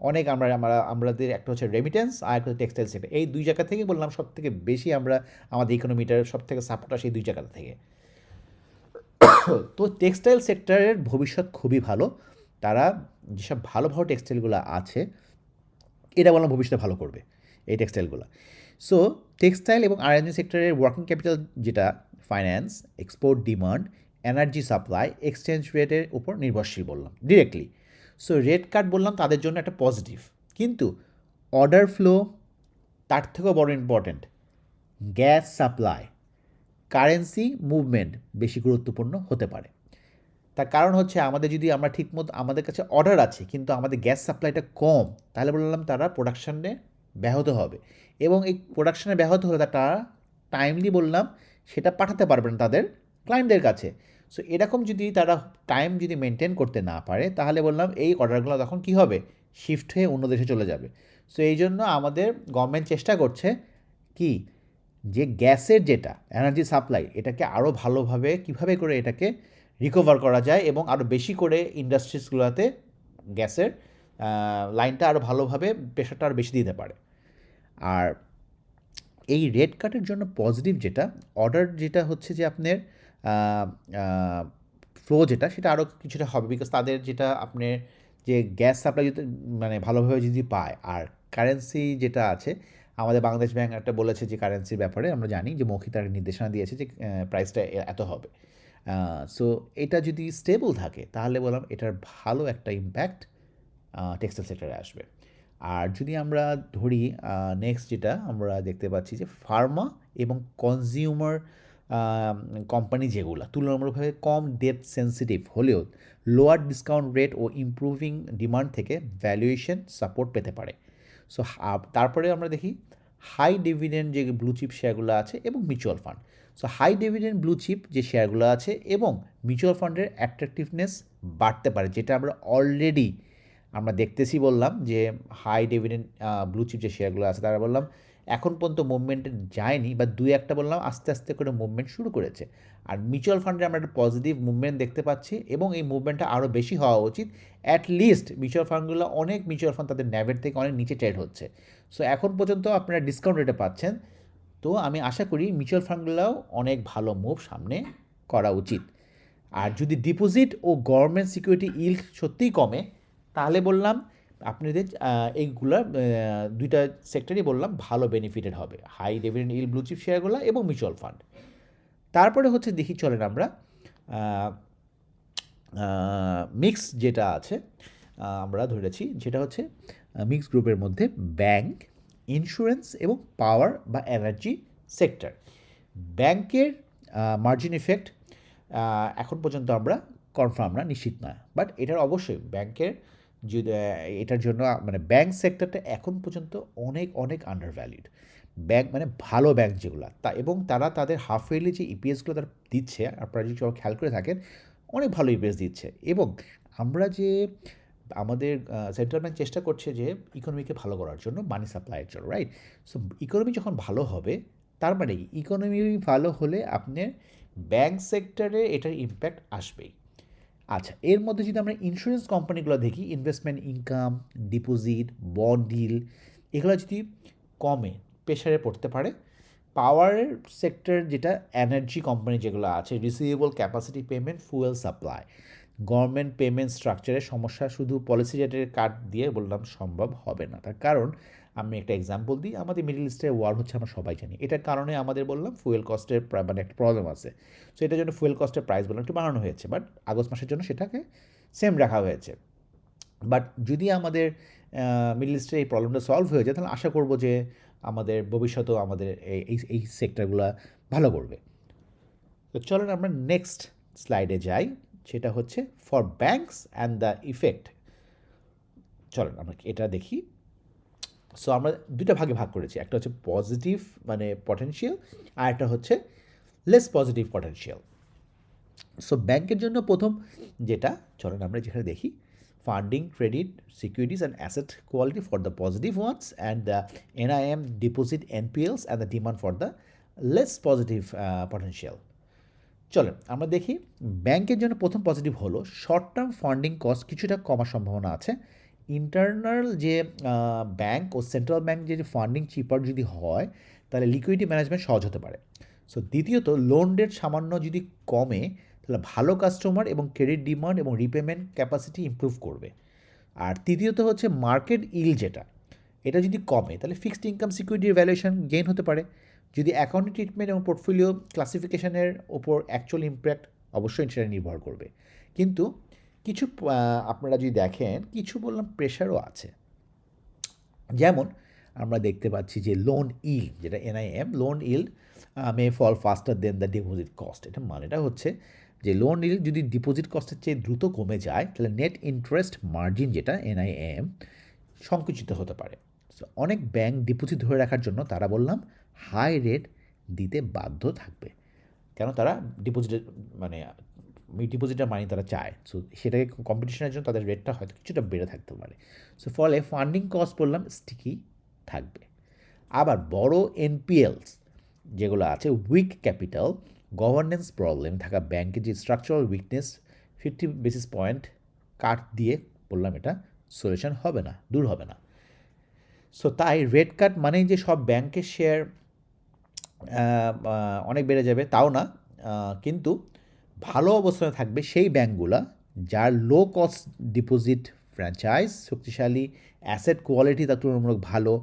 অনেক আমাদের একটা হচ্ছে রেমিটেন্স আর একটা টেক্সটাইল সেক্টর। এই দুই জায়গা থেকে বললাম সব থেকে বেশি আমরা আমাদের ইকোনমিটার সব থেকে সাপোর্ট আসে এই দুই জায়গা থেকে। তো টেক্সটাইল সেক্টরের ভবিষ্যৎ খুবই ভালো। তারা যেসব ভালো ভালো টেক্সটাইলগুলো আছে এটা বললাম ভবিষ্যতে ভালো করবে এই টেক্সটাইলগুলো। সো টেক্সটাইল এবং আরএনজি সেক্টরের ওয়ার্কিং ক্যাপিটাল যেটা finance, export demand, energy supply, exchange রেটের উপর নির্ভরশীল বললাম ডিরেক্টলি। সো রেট কাট বললাম তাদের জন্য একটা পজিটিভ, কিন্তু অর্ডার ফ্লো তার থেকেও বড় important, gas supply, currency movement বেশি গুরুত্বপূর্ণ হতে পারে। তার কারণ হচ্ছে আমাদের যদি আমরা ঠিকমতো আমাদের কাছে অর্ডার আছে কিন্তু আমাদের গ্যাস সাপ্লাইটা কম, তাহলে বললাম তারা প্রোডাকশানে ব্যাহত হবে, এবং এই প্রোডাকশানে ব্যাহত হলে তারা টাইমলি বললাম সেটা পাঠাতে পারবে না তাদের ক্লায়েন্টদের কাছে। সো এরকম যদি তারা টাইম যদি মেনটেন করতে না পারে তাহলে বললাম এই অর্ডারগুলো তখন কী হবে, শিফট হয়ে অন্য দেশে চলে যাবে। সো এই জন্য আমাদের গভর্নমেন্ট চেষ্টা করছে কি, যে গ্যাসের যেটা এনার্জি সাপ্লাই এটাকে আরও ভালোভাবে কীভাবে করে এটাকে রিকভার করা যায় এবং আরও বেশি করে ইন্ডাস্ট্রিজগুলোতে গ্যাসের লাইনটা আরও ভালোভাবে প্রেশারটা আরও বেশি দিতে পারে। আর এই রেট কাটের জন্য পজিটিভ যেটা অর্ডার যেটা হচ্ছে যে আপনার ফ্লো যেটা সেটা আরও কিছুটা হবে, বিকজ তাদের যেটা আপনার যে গ্যাস সাপ্লাই যদি মানে ভালোভাবে যদি পায়। আর কারেন্সি যেটা আছে, আমাদের বাংলাদেশ ব্যাংক একটা বলেছে যে কারেন্সির ব্যাপারে আমরা জানি যে মৌখিক তার নির্দেশনা দিয়েছে যে প্রাইসটা এত হবে। সো এটা যদি স্টেবল থাকে তাহলে বললাম এটার ভালো একটা ইম্প্যাক্ট টেক্সটাইল সেক্টরে আসবে। আর যদি আমরা ধরি নেক্সট যেটা আমরা দেখতে পাচ্ছি যে ফার্মা এবং কনজিউমার কোম্পানি যেগুলো তুলনামূলকভাবে কম ডেট সেন্সিটিভ হলেও লোয়ার ডিসকাউন্ট রেট ও ইমপ্রুভিং ডিমান্ড থেকে ভ্যালুয়েশন সাপোর্ট পেতে পারে। সো তারপরে আমরা দেখি হাই ডিভিডেন্ড যে ব্লু চিপ শেয়ারগুলো আছে এবং mutual fund. So high dividend blue chip যে শেয়ারগুলো আছে এবং মিউচুয়াল ফান্ডের অ্যাট্রাকটিভনেস বাড়তে পারে, যেটা আমরা অলরেডি আমরা দেখতেছি বললাম যে হাই ডিভিডেন্ড ব্লু চিপ যে শেয়ারগুলো আছে তারা বললাম এখন পর্যন্ত মুভমেন্টে যায়নি, বা দুই একটা বললাম আস্তে আস্তে করে মুভমেন্ট শুরু করেছে। আর মিউচুয়াল ফান্ডে আমরা একটা পজিটিভ মুভমেন্ট দেখতে পাচ্ছি, এবং এই মুভমেন্টটা আরও বেশি হওয়া উচিত। অ্যাটলিস্ট মিউচুয়াল ফান্ডগুলো, অনেক মিউচুয়াল ফান্ড তাদের ন্যাভের থেকে অনেক নিচে ট্রেড হচ্ছে। সো এখন পর্যন্ত আপনারা ডিসকাউন্ট রেটে পাচ্ছেন। তো আমি আশা করি মিউচুয়াল ফান্ডগুলোও অনেক ভালো মুভ সামনে করা উচিত। আর যদি ডিপোজিট ও গভর্নমেন্ট সিকিউরিটি ইল্ড সত্যিই কমে, তাহলে বললাম আপনাদের এইগুলা দুইটা সেক্টরই বললাম ভালো বেনিফিটেড হবে, high dividend yield blue chip শেয়ারগুলো এবং মিউচুয়াল ফান্ড। তারপরে হচ্ছে দেখি চলেন আমরা মিক্স যেটা আছে আমরা ধরেছি, যেটা হচ্ছে মিক্স গ্রুপের মধ্যে ব্যাংক, ইন্স্যুরেন্স এবং পাওয়ার বা এনার্জি সেক্টর। ব্যাংকের মার্জিন ইফেক্ট এখন পর্যন্ত আমরা কনফার্ম না, নিশ্চিত না, বাট এটার অবশ্যই ব্যাংকের যদি এটার জন্য মানে ব্যাংক সেক্টরটা এখন পর্যন্ত অনেক অনেক আন্ডার ভ্যালিড। ব্যাংক মানে ভালো ব্যাংক যেগুলো এবং তারা তাদের হাফ ইয়ারলি যে ইপিএসগুলো তারা দিচ্ছে, আপনারা যদি সবাই খেয়াল করে থাকেন অনেক ভালো ইপিএস দিচ্ছে। এবং আমরা যে আমাদের সেন্ট্রাল ব্যাংক চেষ্টা করছে যে ইকোনমিকে ভালো করার জন্য, মানি সাপ্লাইয়ের জন্য, রাইট? সো ইকোনমি যখন ভালো হবে, তার মানে ইকোনমি ভালো হলে আপনার ব্যাংক সেক্টরে এটার ইম্প্যাক্ট আসবেই। আচ্ছা, এর মধ্যে যদি আমরা ইন্স্যুরেন্স কোম্পানিগুলো দেখি, investment income, deposit, bond deal, এগুলো যদি কমে প্রেশারে পড়তে পারে। পাওয়ারের সেক্টর যেটা এনার্জি কোম্পানি যেগুলো আছে, receivable capacity payment, fuel supply, government payment স্ট্রাকচারের সমস্যা শুধু পলিসি রেটের কার্ড দিয়ে বললাম সম্ভব হবে না। তার কারণ আমি একটা এক্সাম্পল দিই, আমাদের মিডল ইস্টের ওয়ার হচ্ছে আমরা সবাই জানি, এটার কারণে আমাদের বললাম ফুয়েল কস্টের মানে একটা প্রবলেম আছে। সো এটার জন্য ফুয়েল কস্টের প্রাইস বললাম একটু বাড়ানো হয়েছে, বাট আগস্ট মাসের জন্য সেটাকে সেম রাখা হয়েছে। বাট যদি আমাদের মিডল ইস্টের এই প্রবলেমটা সলভ হয়ে যায়, তাহলে আশা করব যে আমাদের ভবিষ্যতেও আমাদের এই সেক্টরগুলো ভালো করবে। তো চলেন আমরা নেক্সট স্লাইডে যাই, সেটা হচ্ছে for banks and the effect. চলেন আমরা এটা দেখি। সো আমরা দুটো ভাগে ভাগ করেছি, একটা হচ্ছে পজিটিভ মানে পটেনশিয়াল, আর একটা হচ্ছে লেস পজিটিভ পটেনশিয়াল। সো ব্যাংকের জন্য প্রথম যেটা, চলেন আমরা যেখানে দেখি funding, credit, securities and asset quality for the positive ones, and the NIM, deposit, NPLs and the demand for the less positive potential. চলেন আমরা দেখি ব্যাংকের জন্য প্রথম পজিটিভ হলো শর্ট টার্ম ফান্ডিং কস্ট কিছুটা কমার সম্ভাবনা আছে। ইন্টারনাল যে ব্যাংক ও সেন্ট্রাল ব্যাংক যে ফান্ডিং চিপার যদি হয়, তাহলে লিকুইডিটি ম্যানেজমেন্ট সহজ হতে পারে। সো দ্বিতীয়ত লোন রেট সামান্য যদি কমে, তাহলে ভালো কাস্টমার এবং ক্রেডিট ডিমান্ড এবং রিপেমেন্ট ক্যাপাসিটি ইমপ্রুভ করবে। আর তৃতীয়ত হচ্ছে মার্কেট ইল যেটা, এটা যদি কমে তাহলে ফিক্সড ইনকাম সিকিউরিটির ভ্যালুয়েশন গেইন হতে পারে। যদি অ্যাকাউন্টিং ট্রিটমেন্ট এবং পোর্টফোলিও ক্লাসিফিকেশনের ওপর অ্যাকচুয়াল ইম্প্যাক্ট অবশ্যই সেটা নির্ভর করবে। কিন্তু কিছু আপনারা যদি দেখেন কিছু বললাম প্রেশারও আছে। যেমন আমরা দেখতে পাচ্ছি যে লোন ইল্ড যেটা NIM, loan yield may fall faster than the deposit cost. এটা মানেটা হচ্ছে যে লোন ইল্ড যদি ডিপোজিট কস্টের চেয়ে দ্রুত কমে যায়, তাহলে নেট ইন্টারেস্ট মার্জিন যেটা এনআইএম সংকুচিত হতে পারে। সো অনেক ব্যাংক ডিপোজিট ধরে রাখার জন্য তারা বললাম হাই রেট দিতে বাধ্য থাকবে, কেন তারা ডিপোজিটের মানে ডিপোজিটের মানি তারা চায়। সো সেটাকে কম্পিটিশনের জন্য তাদের রেটটা হয়তো কিছুটা বেড়ে থাকতে পারে। সো ফলে ফান্ডিং কস্ট বললাম স্টিকি থাকবে। আবার বড় এনপিএলস যেগুলো আছে, উইক ক্যাপিটাল, গভর্নেন্স প্রবলেম থাকা ব্যাংকের যে স্ট্রাকচারাল উইকনেস, 50 বেসিস পয়েন্ট কাট দিয়ে বললাম এটা সলিউশন হবে না, দূর হবে না। সো তাই রেট কাট মানেই যে সব ব্যাংকের শেয়ার অনেক বেড়ে যাবে তাও না, কিন্তু ভালো অবস্থানে থাকবে সেই ব্যাংকগুলো যার লো কস্ট ডিপোজিট ফ্র্যাঞ্চাইজ, শক্তিশালী অ্যাসেট কোয়ালিটি তার তুলনামূলক ভালো,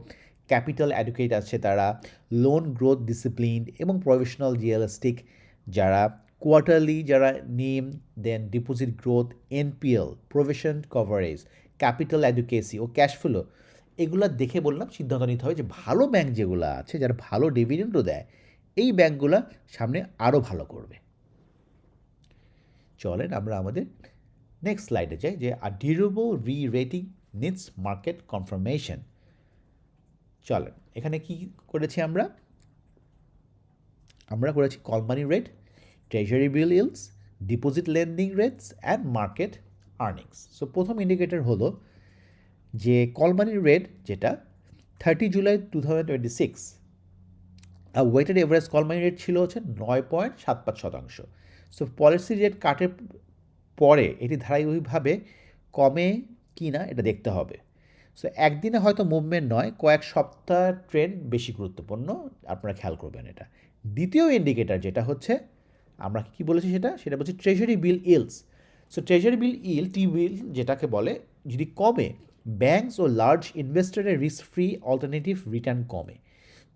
ক্যাপিটাল অ্যাডুকেট আছে তারা, লোন গ্রোথ ডিসিপ্লিন এবং প্রফেশনাল রিয়েলিস্টিক, যারা কোয়ার্টারলি যারা NIM, then deposit growth, NPL, provision coverage, capital adequacy ও ক্যাশ ফ্লো, এগুলো দেখে বললাম সিদ্ধান্ত নিতে হবে যে ভালো ব্যাংক যেগুলো আছে, যারা ভালো ডিভিডেন্ডও দেয়, এই ব্যাংকগুলো সামনে আরও ভালো করবে। চলেন আমরা আমাদের নেক্সট স্লাইডে যাই, যে a durable re rating needs market confirmation. চলেন এখানে কি করেছি আমরা করেছি call money rate, treasury bill yields, deposit lending rates and market earnings. So প্রথম ইন্ডিকেটর হলো যে কল মানি রেট যেটা 30 জুলাই 2026 weighted average call money rate ছিল হচ্ছে 9.75%। সো পলিসি রেট কাটের পরে এটি ধারাবাহিকভাবে কমে কি না এটা দেখতে হবে। সো একদিনে হয়তো মুভমেন্ট নয়, কয়েক সপ্তাহ ট্রেন্ড বেশি গুরুত্বপূর্ণ, আপনারা খেয়াল করবেন এটা। দ্বিতীয় ইন্ডিকেটর যেটা হচ্ছে আমরা কি বলেছি সেটা বলছি treasury bill yields. So treasury bill T bill যেটাকে বলে, যদি কমে, ব্যাংকস ও লার্জ ইনভেস্টরের রিস্ক ফ্রি অল্টারনেটিভ রিটার্ন কমে,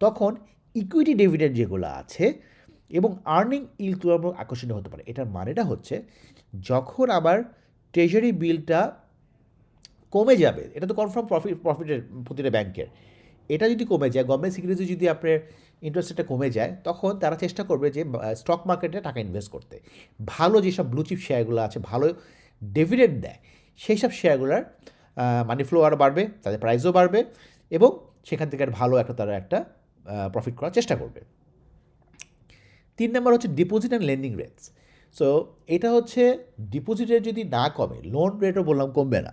তখন ইকুইটি ডিভিডেন্ড যেগুলো আছে এবং আর্নিং ইল তুলনামূলক আকর্ষণীয় হতে পারে। এটার মানেটা হচ্ছে যখন আবার ট্রেজারি বিলটা কমে যাবে, এটা তো কনফার্ম প্রফিটের প্রতিটা ব্যাংকের, এটা যদি কমে যায়, গভর্নমেন্ট সিকিউরিটি যদি আপনার ইন্টারেস্ট রেটটা কমে যায়, তখন তারা চেষ্টা করবে যে স্টক মার্কেটে টাকা ইনভেস্ট করতে। ভালো যেসব ব্লুচিপ শেয়ারগুলো আছে, ভালো ডিভিডেন্ড দেয়, সেই সব শেয়ারগুলোর মানি ফ্লো আরও বাড়বে, তাদের প্রাইসও বাড়বে এবং সেখান থেকে ভালো তারা একটা প্রফিট করার চেষ্টা করবে। 3 নম্বর হচ্ছে deposit and lending rates. So এটা হচ্ছে ডিপোজিট রেট যদি না কমে, লোন রেটও বললাম কমবে না।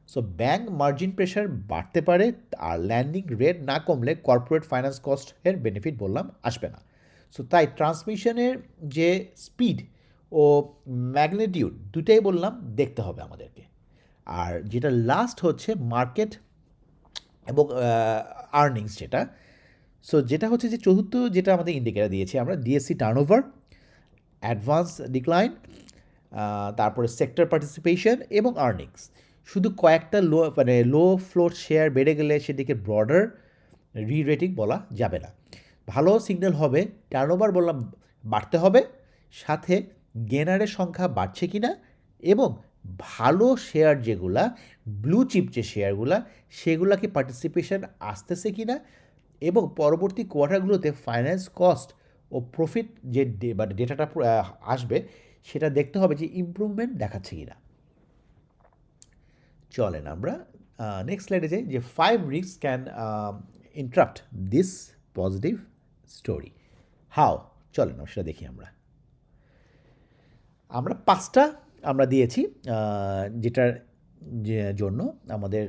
সো ব্যাংক মার্জিন প্রেশার বাড়তে পারে, আর ল্যান্ডিং রেট না কমলে কর্পোরেট ফাইন্যান্স কস্টের বেনিফিট বললাম আসবে না। সো তাই ট্রান্সমিশনের যে স্পিড ও ম্যাগনিটিউড দুটাই বললাম দেখতে হবে আমাদেরকে। আর যেটা লাস্ট হচ্ছে মার্কেট এবং আর্নিংস যেটা। সো যেটা হচ্ছে যে চতুর্থ যেটা আমাদের ইন্ডিকেটার দিয়েছি আমরা, ডিএসসি টার্নওভার, অ্যাডভান্স ডিক্লাইন, তারপরে সেক্টর পার্টিসিপেশন এবং আর্নিংস। শুধু কয়েকটা লো ফ্লোট শেয়ার বেড়ে গেলে সেটিকে ব্রডার রেটিং বলা যাবে না। ভালো সিগন্যাল হবে টার্নওভার বললাম বাড়তে হবে, সাথে গেনারের সংখ্যা বাড়ছে কি না, এবং ভালো শেয়ার যেগুলা ব্লু চিপ যে শেয়ারগুলা সেগুলাকে পার্টিসিপেশন আসতেছে কি না, এবং পরবর্তী কোয়ার্টারগুলোতে ফাইন্যান্স কস্ট ও প্রফিট যে মানে ডেটাটা আসবে সেটা দেখতে হবে যে ইমপ্রুভমেন্ট দেখাচ্ছে কি না। চলেন আমরা নেক্সট স্লাইডে যাই, যে 5 risk can interrupt this positive story. How, চলেন সেটা দেখি। আমরা 5টা আমরা দিয়েছি যেটার জন্য আমাদের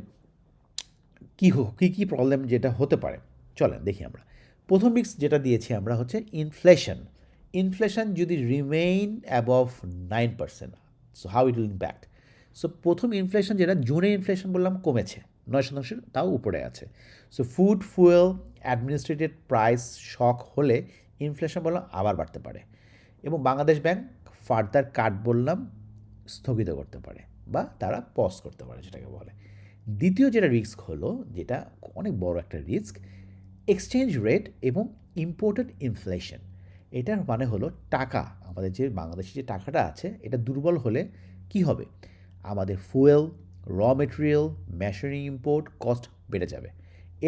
কী প্রবলেম যেটা হতে পারে। চলেন দেখি আমরা। প্রথম রিস্ক যেটা দিয়েছি আমরা হচ্ছে ইনফ্লেশন যদি remain above 9%, so how it will impact. So প্রথম ইনফ্লেশন যেটা জুনে ইনফ্লেশন বললাম কমেছে 9%, তাও উপরে আছে। So food, fuel, administered price shock হলে ইনফ্লেশন বললাম আবার বাড়তে পারে, এবং বাংলাদেশ ব্যাংক ফার্দার কাট বললাম স্থগিত করতে পারে বা তারা পজ করতে পারে যেটাকে বলে। দ্বিতীয় যেটা রিস্ক হলো, যেটা অনেক বড় একটা রিস্ক, এক্সচেঞ্জ রেট এবং ইম্পোর্টেড ইনফ্লেশন। এটার মানে হলো টাকা, আমাদের যে বাংলাদেশি যে টাকাটা আছে এটা দুর্বল হলে কি হবে, আমাদের ফুয়েল, র মেটেরিয়াল, মেশিনারি ইম্পোর্ট কস্ট বেড়ে যাবে।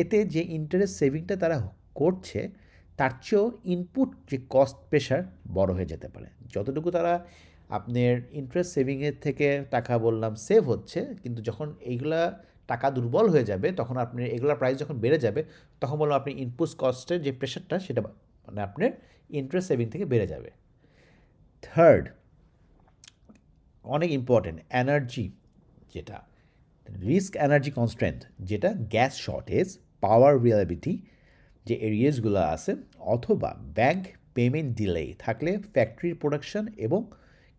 এতে যে ইন্টারেস্ট সেভিংটা তারা করছে তার চেয়েও ইনপুট যে কস্ট প্রেশার বড় হয়ে যেতে পারে। যতটুকু তারা আপনার ইন্টারেস্ট সেভিংয়ের থেকে টাকা বললাম সেভ হচ্ছে, কিন্তু যখন এইগুলা টাকা দুর্বল হয়ে যাবে তখন আপনি এগুলোর প্রাইস যখন বেড়ে যাবে তখন বললাম আপনি ইনপুট কস্টের যে প্রেশারটা সেটা মানে আপনার ইন্টারেস্ট সেভিং থেকে বেড়ে যাবে। থার্ড, অনেক ইম্পর্টেন্ট, এনার্জি যেটা রিস্ক, এনার্জি কনস্ট্রেন্ট যেটা গ্যাস শর্টেজ, পাওয়ার রিলায়েবিলিটি যে এরিয়াসগুলো আছে, অথবা ব্যাংক পেমেন্ট ডিলে থাকলে ফ্যাক্টরির প্রোডাকশন এবং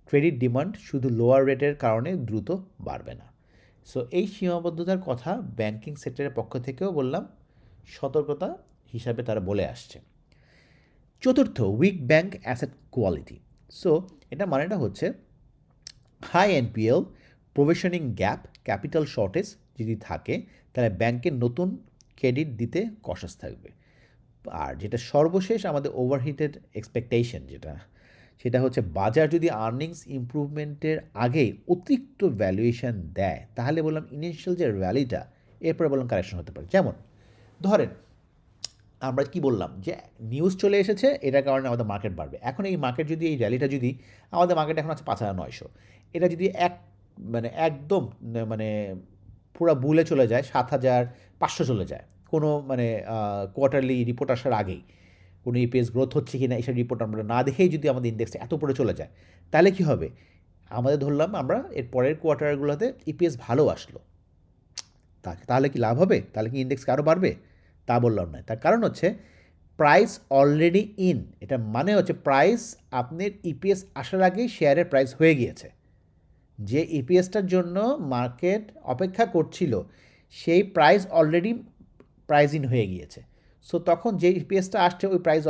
ক্রেডিট ডিমান্ড শুধু লোয়ার রেটের কারণে দ্রুত বাড়বে না। সো এই সীমাবদ্ধতার কথা ব্যাংকিং সেক্টরের পক্ষ থেকেও বললাম সতর্কতা হিসাবে তারা বলে আসছে। চতুর্থ, weak bank asset quality. So এটা মানেটা হচ্ছে high NPL, provisioning gap, capital shortage যদি থাকে তাহলে ব্যাংকের নতুন ক্রেডিট দিতে কশাস থাকবে। আর যেটা সর্বশেষ আমাদের ওভারহিটেড এক্সপেকটেশন সেটা হচ্ছে বাজার যদি আর্নিংস ইমপ্রুভমেন্টের আগেই অতিরিক্ত ভ্যালুয়েশন দেয় তাহলে বললাম ইনিশিয়াল যে র্যালিটা এরপরে বললাম কারেকশন হতে পারে। যেমন ধরেন আমরা কি বললাম যে নিউজ চলে এসেছে, এটার কারণে আমাদের মার্কেট বাড়বে। এখন এই মার্কেট যদি এই র্যালিটা যদি আমাদের মার্কেট এখন আছে 5,900, এটা যদি একদম পুরো বুলে চলে যায় 7,500 চলে যায় কোনো কোয়ার্টারলি রিপোর্ট আসার আগেই, কোনো ইপিএস গ্রোথ হচ্ছে কি না এইসব রিপোর্ট আমরা না দেখেই যদি আমাদের ইন্ডেক্সটা এত উপরে চলে যায় তাহলে কি হবে, আমাদের ধরলাম আমরা এর পরের কোয়ার্টারগুলোতে ইপিএস ভালো আসলো, তাহলে কি লাভ হবে? তাহলে কি ইন্ডেক্স আরও বাড়বে? তা বললাম না। তার কারণ হচ্ছে প্রাইস অলরেডি ইন, এটা মানে হচ্ছে প্রাইস আপনার ইপিএস আসার আগেই শেয়ারের প্রাইস হয়ে গিয়েছে। যে ইপিএসটার জন্য মার্কেট অপেক্ষা করছিল সেই প্রাইস অলরেডি প্রাইস ইন হয়ে গিয়েছে। সো তখন যে ইপিএসটা আসছে ওই প্রাইস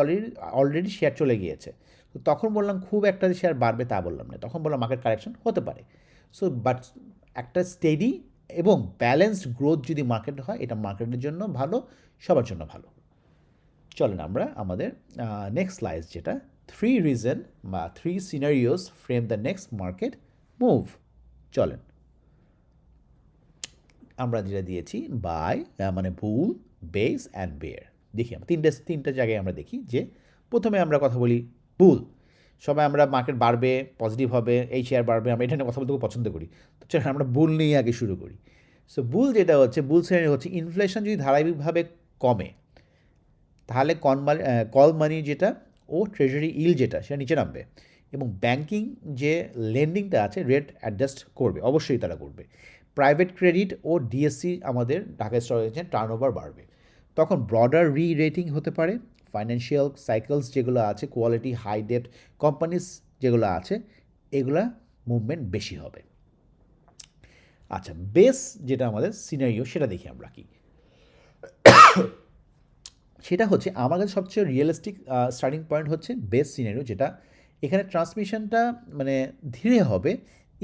অলরেডি শেয়ার চলে গিয়েছে। তো তখন বললাম খুব একটা যে শেয়ার বাড়বে তা বললাম না, তখন বললাম মার্কেট কারেকশন হতে পারে। সো বাট একটা স্টেডি এবং ব্যালেন্সড গ্রোথ যদি মার্কেট হয় এটা মার্কেটের জন্য ভালো, সবার জন্য ভালো। চলেন আমরা আমাদের নেক্সট স্লাইড, যেটা 3 রিজন বা 3 scenarios frame the next market move. চলেন আমরা যেটা দিয়েছি বাই মানে বুল, বেস অ্যান্ড বেয়ার। দেখি আমরা তিনটা জায়গায় আমরা দেখি যে প্রথমে আমরা কথা বলি বুল। সবাই আমরা মার্কেট বাড়বে, পজিটিভ হবে, এই শেয়ার বাড়বে, আমরা এটা নিয়ে কথা বলতে খুব পছন্দ করি। তো চলেন আমরা বুল নিয়ে আগে শুরু করি। সো বুল যেটা হচ্ছে, বুল শ্রেণী হচ্ছে ইনফ্লেশন যদি ধারাবাহিকভাবে কমে তাহলে কল মানি যেটা ও ট্রেজারি ইল যেটা সেটা নিচে নামবে এবং ব্যাংকিং যে লেন্ডিংটা আছে রেট অ্যাডজাস্ট করবে, অবশ্যই তারা করবে। প্রাইভেট ক্রেডিট ও ডিএসসি আমাদের ঢাকা স্টক এক্সচেঞ্জ টার্নওভার বাড়বে। তখন ব্রডার রেটিং হতে পারে, ফাইন্যান্সিয়াল সাইকেলস যেগুলো আছে, কোয়ালিটি হাই ডেপ্ট কোম্পানিজ যেগুলো আছে, এগুলা মুভমেন্ট বেশি হবে। আচ্ছা, বেস যেটা আমাদের সিনারিও সেটা দেখি আমরা কি। সেটা হচ্ছে আমার কাছে সবচেয়ে রিয়েলিস্টিক স্টার্টিং পয়েন্ট হচ্ছে বেস সিনারিও, যেটা এখানে ট্রান্সমিশনটা মানে ধীরে হবে,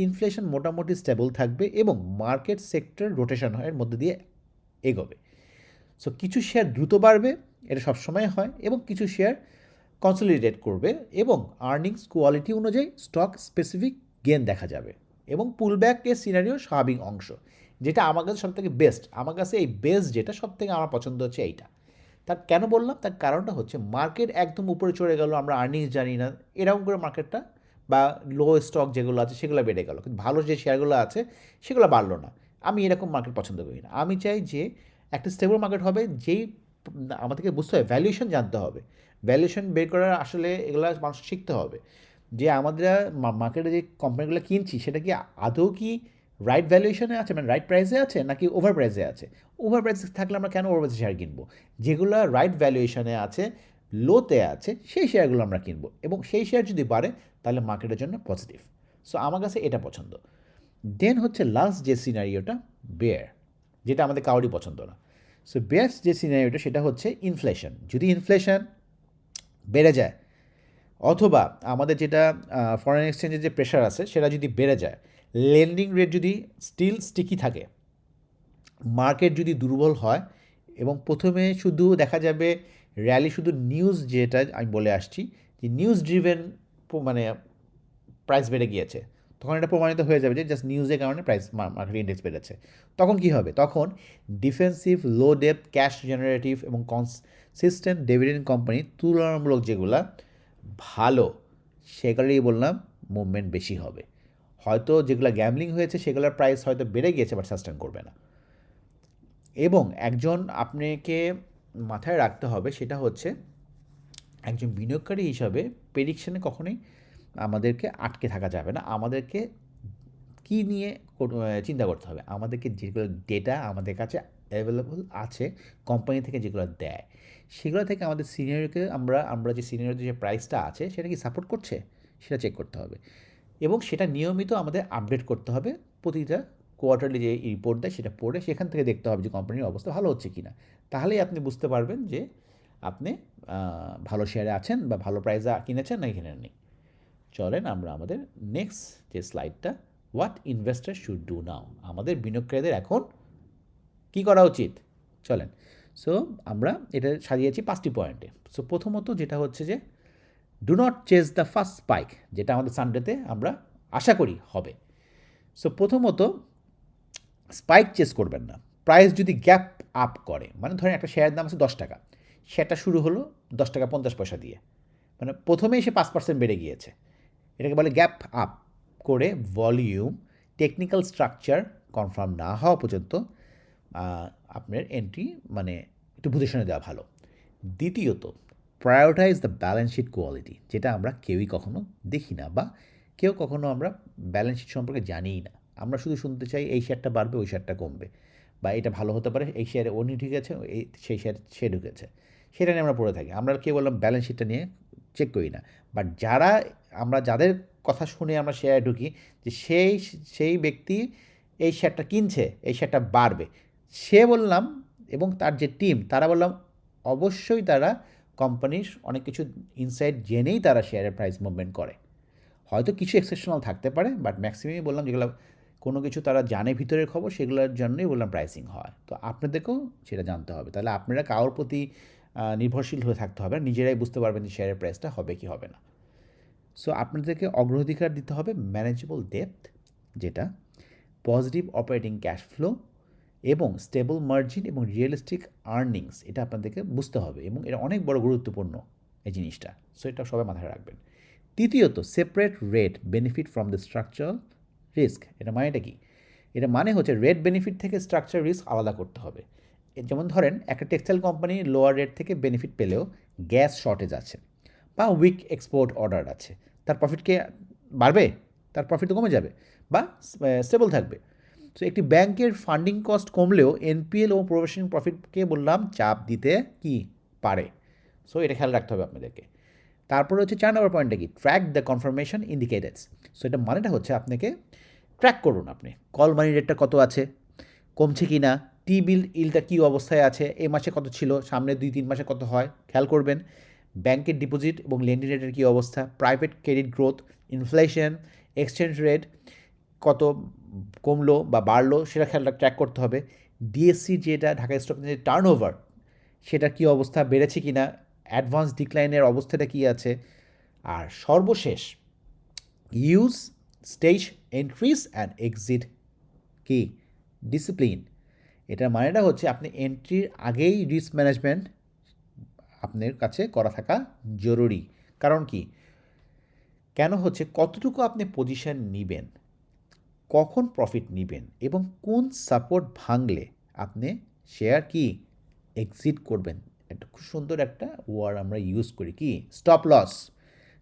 ইনফ্লেশন মোটামুটি স্টেবল থাকবে এবং মার্কেট সেক্টর রোটেশন হয় এর মধ্যে দিয়ে এগোবে। সো কিছু শেয়ার দ্রুত বাড়বে, এটা সবসময় হয়, এবং কিছু শেয়ার কনসলিডেট করবে এবং আর্নিংস কোয়ালিটি অনুযায়ী স্টক স্পেসিফিক গেন দেখা যাবে এবং পুলব্যাকের সিনারিও স্বাভাবিক অংশ, যেটা আমার কাছে সবথেকে বেস্ট। আমার কাছে এই বেস্ট যেটা সবথেকে আমার পছন্দ হচ্ছে এইটা। তার কেন বললাম, তার কারণটা হচ্ছে মার্কেট একদম উপরে চড়ে গেল, আমরা আর্নিংস জানি না, এরকম করে মার্কেটটা বা লো স্টক যেগুলো আছে সেগুলো বেড়ে গেল, কিন্তু ভালো যে শেয়ারগুলো আছে সেগুলো বাড়লো না। আমি এরকম মার্কেট পছন্দ করি না। আমি চাই যে একটা স্টেবল মার্কেট হবে, যেই আমাদেরকে বুঝতে হবে, ভ্যালুয়েশন জানতে হবে, ভ্যালুয়েশন বের করার আসলে এগুলো মানুষ শিখতে হবে যে আমাদের মার্কেটে যে কোম্পানিগুলো কিনছি সেটা কি আদৌ কি রাইট ভ্যালুয়েশনে আছে, মানে রাইট প্রাইসে আছে নাকি ওভার প্রাইসে আছে। ওভার প্রাইসে থাকলে আমরা কেন ওভার প্রাইসে শেয়ার কিনবো? যেগুলো রাইট ভ্যালুয়েশনে আছে, লোতে আছে, সেই শেয়ারগুলো আমরা কিনবো এবং সেই শেয়ার যদি বাড়ে তাহলে মার্কেটের জন্য পজিটিভ। সো আমার কাছে এটা পছন্দ। দেন হচ্ছে লাস্ট যে সিনারিওটা বেয়ার, যেটা আমাদের কাউরই পছন্দ না। সো বেয়ার যে সিনারিওটা সেটা হচ্ছে ইনফ্লেশন, যদি ইনফ্লেশন বেড়ে যায় অথবা আমাদের যেটা ফরেন এক্সচেঞ্জের যে প্রেশার আছে সেটা যদি বেড়ে যায়, লেন্ডিং রেট যদি স্টিল স্টিকি থাকে, মার্কেট যদি দুর্বল হয় এবং প্রথমে শুধু দেখা যাবে র্যালি শুধু নিউজ, যেটা আমি বলে আসছি যে নিউজ ড্রিভেন মানে প্রাইস বেড়ে গিয়েছে, তখন এটা প্রমাণিত হয়ে যাবে যে জাস্ট নিউজের কারণে প্রাইস মার্কেট ইন্ডেক্স বেড়েছে। তখন কি হবে? তখন ডিফেন্সিভ, লো ডেপথ, ক্যাশ জেনারেটিভ এবং কনসিস্টেন্ট ডিভিডেন্ড কোম্পানি তুলনামূলক যেগুলা ভালো সেগুলোই বললাম মুভমেন্ট বেশি হবে। হয়তো যেগুলো গ্যামলিং হয়েছে সেগুলোর প্রাইস হয়তো বেড়ে গিয়েছে বাট সাস্টেন করবে না। এবং একজন আপনাকে মাথায় রাখতে হবে সেটা হচ্ছে একজন বিনিয়োগকারী হিসাবে প্রেডিকশানে কখনোই আমাদেরকে আটকে থাকা যাবে না। আমাদেরকে কী নিয়ে চিন্তা করতে হবে? আমাদেরকে যেগুলো ডেটা আমাদের কাছে অ্যাভেলেবল আছে কোম্পানি থেকে যেগুলো দেয়, সেগুলো থেকে আমাদের সিনিয়রকে আমরা যে সিনিয়রদের যে প্রাইসটা আছে সেটা কি সাপোর্ট করছে সেটা চেক করতে হবে এবং সেটা নিয়মিত আমাদের আপডেট করতে হবে। প্রতিটা কোয়ার্টারলি যে রিপোর্ট দেয় সেটা পড়ে সেখান থেকে দেখতে হবে যে কোম্পানির অবস্থা ভালো হচ্ছে কি না। তাহলেই আপনি বুঝতে পারবেন যে আপনি ভালো শেয়ারে আছেন বা ভালো প্রাইসে কিনেছেন না কিনেননি। চলেন আমরা আমাদের নেক্সট যে স্লাইডটা, what investor should do now, আমাদের বিনিয়োগকারীদের এখন কী করা উচিত। চলেন, সো আমরা এটা সাজিয়েছি 5টি পয়েন্টে। সো প্রথমত যেটা হচ্ছে যে do not chase the first spike, যেটা আমাদের সানডেতে আমরা আশা করি হবে। সো প্রথমত স্পাইক চেস করবেন না। প্রাইস যদি গ্যাপ আপ করে, মানে ধরেন একটা শেয়ারের দাম আছে 10 টাকা, শেয়ারটা শুরু হলো 10 টাকা 50 পয়সা দিয়ে, মানে প্রথমেই সে 5% বেড়ে গিয়েছে, এটাকে বলে গ্যাপ আপ করে ভলিউম টেকনিক্যাল স্ট্রাকচার কনফার্ম না হওয়া পর্যন্ত আপনার এন্ট্রি মানে একটু বুঝে শুনে দেওয়া ভালো। দ্বিতীয়ত prioritise the balance sheet quality, যেটা আমরা কেউই কখনো দেখি না বা কেউ কখনো আমরা ব্যালেন্স শিট সম্পর্কে জানিই না। আমরা শুধু শুনতে চাই এই শেয়ারটা বাড়বে ওই শেয়ারটা কমবে, বা এটা ভালো হতে পারে, এই শেয়ারে উনি ঢুকেছে, সেই শেয়ার সে ঢুকেছে, সেটা নিয়ে আমরা পড়ে থাকি। আমরা কে বললাম ব্যালেন্স শিটটা নিয়ে চেক করি না। বাট আমরা যাদের কথা শুনে আমরা শেয়ারে ঢুকি, যে সেই ব্যক্তি এই শেয়ারটা কিনছে, এই শেয়ারটা বাড়বে, সে বললাম, এবং তার যে টিম, তারা বললাম অবশ্যই তারা কোম্পানির অনেক কিছু ইনসাইট জেনেই তারা শেয়ারের প্রাইস মুভমেন্ট করে। হয়তো কিছু এক্সেপশনাল থাকতে পারে, বাট ম্যাক্সিমামই বললাম যেগুলো কোনো কিছু তারা জানে ভিতরের খবর, সেগুলোর জন্যই বললাম প্রাইসিং হয়। তো আপনাদেরকেও সেটা জানতে হবে। তাহলে আপনারা কারোর প্রতি নির্ভরশীল হয়ে থাকতে হবে, নিজেরাই বুঝতে পারবেন যে শেয়ারের প্রাইসটা হবে কি হবে না। সো আপনাদেরকে অগ্রাধিকার দিতে হবে ম্যানেজেবল ডেপ্থ, যেটা পজিটিভ অপারেটিং ক্যাশ ফ্লো এবং স্টেবল মার্জিন এবং রিয়েলিস্টিক আর্নিংস, এটা আপনাদেরকে বুঝতে হবে, এবং এটা অনেক বড় গুরুত্বপূর্ণ এই জিনিসটা। সো এটা সবাই মাথায় রাখবেন। তৃতীয়ত, separate rate benefit from the structural risk. এটা মানেটা কি? এটা মানে হচ্ছে রেট বেনিফিট থেকে স্ট্রাকচার রিস্ক আলাদা করতে হবে। যেমন ধরেন একটা টেক্সটাইল কোম্পানি লোয়ার রেট থেকে বেনিফিট পেলেও গ্যাস শর্টেজ আছে বা উইক এক্সপোর্ট অর্ডার আছে, তার প্রফিটকে বাড়বে? তার প্রফিট তো কমে যাবে বা স্টেবল থাকবে। সো একটি ব্যাংকের ফান্ডিং কস্ট কমলেও এনপিএল ও প্রফেশনাল প্রফিটকে বললাম চাপ দিতে কি পারে। সো এটা খেয়াল রাখতে হবে আপনাদেরকে। তারপরে হচ্ছে 4 নম্বর পয়েন্টটা কি? Track the confirmation indicators. So এটা মানেটা হচ্ছে আপনাকে ট্র্যাক করুন, আপনি কল মানি রেটটা কত আছে, কমছে কি না, টি বিল ইলটা কী অবস্থায় আছে, এই মাসে কত ছিল, সামনে 2-3 মাসে কত হয় খেয়াল করবেন। ব্যাংকের ডিপোজিট এবং লেন্ডিং রেটের কী অবস্থা, private credit growth, inflation, exchange rate কত কমলো বা বাড়লো, সেটা ট্র্যাক করতে হবে। ডিএসসি যেটা ঢাকা স্টক এক্সচেঞ্জের টার্ন ওভার, সেটা কী অবস্থা, বেড়েছে কি না, অ্যাডভান্স ডিক্লাইনের অবস্থাটা কী আছে। আর সর্বশেষ, use stage entries and exit কি ডিসিপ্লিন। এটার মানেটা হচ্ছে আপনি এন্ট্রির আগেই রিস্ক ম্যানেজমেন্ট আপনার কাছে করা থাকা জরুরি। কারণ কি, কেন হচ্ছে, কতটুকু আপনি পজিশন নেবেন, কখন প্রফিট নেবেন, এবং কোন সাপোর্ট ভাঙলে আপনি শেয়ার কি এক্সিট করবেন। এটা খুব সুন্দর একটা ওয়ার্ড আমরা ইউজ করি, কি স্টপ লস।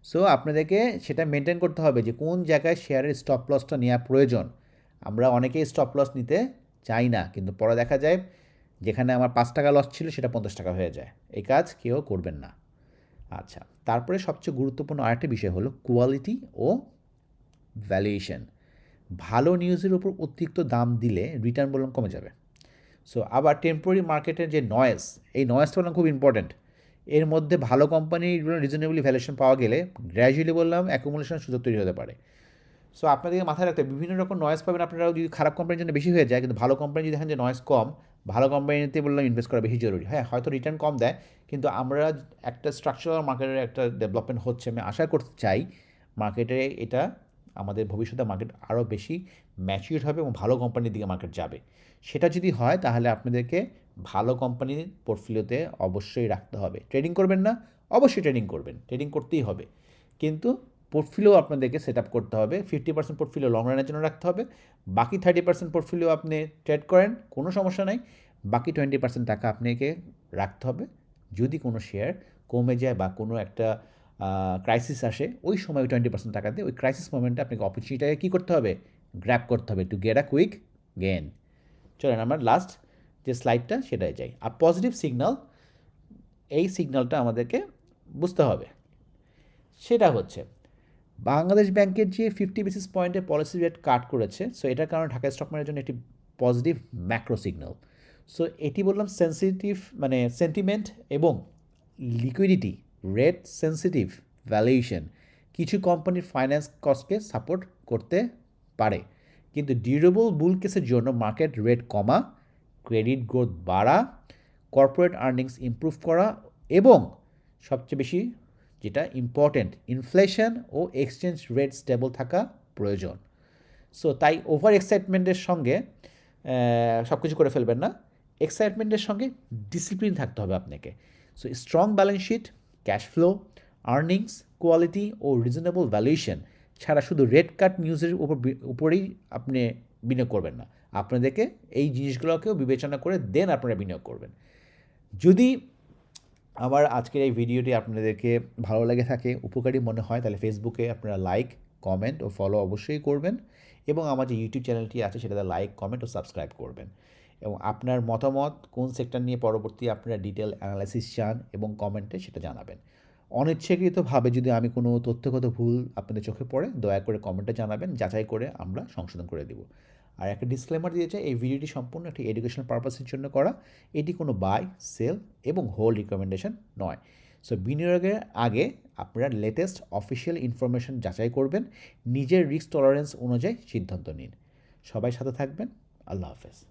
সো আপনাদেরকে সেটা মেনটেন করতে হবে যে কোন জায়গায় শেয়ারের স্টপ লসটা নেওয়া প্রয়োজন। আমরা অনেকেই স্টপ লস নিতে চাই না, কিন্তু পরে দেখা যায় যেখানে আমার 5 টাকা লস ছিল সেটা 50 টাকা হয়ে যায়। এই কাজ কেউ করবেন না। আচ্ছা, তারপরে সবচেয়ে গুরুত্বপূর্ণ আরেকটা বিষয় হলো কোয়ালিটি ও ভ্যালুয়েশন। ভালো নিউজের উপর অতিরিক্ত দাম দিলে রিটার্ন বললাম কমে যাবে। সো আবার টেম্পোরারি মার্কেটের যে নয়েজ, এই নয়েজটা বললাম খুব ইম্পর্ট্যান্ট। এর মধ্যে ভালো কোম্পানির রিজনেবলি ভ্যালুয়েশন পাওয়া গেলে গ্র্যাজুয়ালি বললাম অ্যাকুমুলেশনের সুযোগ তৈরি হতে পারে। সো আপনাদেরকে মাথায় রাখতে হবে, বিভিন্ন রকম নয়েজ পাবেন আপনারা যদি খারাপ কোম্পানির জন্য বেশি হয়ে যায়, কিন্তু ভালো কোম্পানি যদি দেখেন যে নয়েজ কম, ভালো কোম্পানিতে বললাম ইনভেস্ট করা বেশি জরুরি। হ্যাঁ, হয়তো রিটার্ন কম দেয়, কিন্তু আমরা একটা স্ট্রাকচারাল মার্কেটের একটা ডেভেলপমেন্ট হচ্ছে, আমি আশা করতে চাই মার্কেটে এটা আমাদের ভবিষ্যতে মার্কেট আরও বেশি ম্যাচিউর হবে এবং ভালো কোম্পানির দিকে মার্কেট যাবে। সেটা যদি হয় তাহলে আপনাদেরকে ভালো কোম্পানির পোর্টফোলিওতে অবশ্যই রাখতে হবে। ট্রেডিং করবেন না? অবশ্যই ট্রেডিং করবেন, ট্রেডিং করতেই হবে, কিন্তু পোর্টফোলিও আপনাদেরকে সেট আপ করতে হবে। 50% পোর্টফোলিও লং রানের জন্য রাখতে হবে, বাকি 30% পোর্টফোলিও আপনি ট্রেড করেন, কোনো সমস্যা নাই, বাকি 20% টাকা আপনাকে রাখতে হবে। যদি কোনো শেয়ার কমে যায় বা কোনো একটা ক্রাইসিস আসে, ওই সময় ওই 20% টাকা দিয়ে ওই ক্রাইসিস মোমেন্টে আপনাকে অপরচুনিটিটাকে কী করতে হবে, গ্র্যাব করতে হবে to get a quick gain. চলেন আমরা লাস্ট যে স্লাইডটা সেটাই যাই। আর পজিটিভ সিগন্যাল, এই সিগন্যালটা আমাদেরকে বুঝতে হবে। সেটা হচ্ছে বাংলাদেশ ব্যাংকের যে 50 বেসিস পয়েন্টের পলিসি রেট কাট করেছে, সো এটার কারণে ঢাকা স্টক মার্কেটের জন্য একটি পজিটিভ ম্যাক্রো সিগন্যাল। সো এটি বললাম সেন্সিটিভ, মানে সেন্টিমেন্ট এবং লিকুইডিটি, রেট সেন্সিটিভ ভ্যালুয়েশন কিছু কোম্পানির ফাইন্যান্স কস্টকে সাপোর্ট করতে পারে, কিন্তু ডিউরেবল বুল কেসের জন্য মার্কেট রেট কমা, ক্রেডিট গ্রোথ বাড়া, কর্পোরেট আর্নিংস ইমপ্রুভ করা এবং সবচেয়ে বেশি যেটা ইম্পর্ট্যান্ট, ইনফ্লেশন ও এক্সচেঞ্জ রেট স্টেবল থাকা প্রয়োজন। সো তাই ওভার এক্সাইটমেন্টের সঙ্গে সব কিছু করে ফেলবেন না, এক্সাইটমেন্টের সঙ্গে ডিসিপ্লিন থাকতে হবে আপনাকে। So strong balance sheet, cash flow, earnings, quality ও রিজনেবল ভ্যালুয়েশন ছাড়া শুধু রেড কাট নিউজের উপরেই আপনি বিনিয়োগ করবেন না, আপনাদেরকে এই জিনিসগুলোকেও বিবেচনা করে দেন আপনারা বিনিয়োগ করবেন। যদি আমার আজকের এই ভিডিওটি আপনাদেরকে ভালো লেগে থাকে, উপকারী মনে হয়, তাহলে ফেসবুকে আপনারা লাইক, কমেন্ট ও ফলো অবশ্যই করবেন, এবং আমার যে ইউটিউব চ্যানেলটি আছে সেটাতে লাইক, কমেন্ট ও সাবস্ক্রাইব করবেন। এবং আপনার মতামত কোন সেক্টর নিয়ে পরবর্তী আপনারা ডিটেল অ্যানালাইসিস চান এবং কমেন্টে সেটা জানাবেন। অনিচ্ছাকৃতভাবে যদি আমি কোনো তথ্যগত ভুল আপনাদের চোখে পড়ে দয়া করে কমেন্টে জানাবেন, যাচাই করে আমরা সংশোধন করে দেব। আর একটা ডিসক্লেমার দিয়ে চাই, এই ভিডিওটি সম্পূর্ণ একটি এডুকেশনাল পারপাসের জন্য করা, এটি কোনো বাই, সেল এবং হোল্ড রিকমেন্ডেশন নয়। সো বিনিয়োগের আগে আপনারা লেটেস্ট অফিসিয়াল ইনফরমেশন যাচাই করবেন, নিজের রিস্ক টলারেন্স অনুযায়ী সিদ্ধান্ত নিন। সবাই সাথে থাকবেন। আল্লাহ হাফেজ।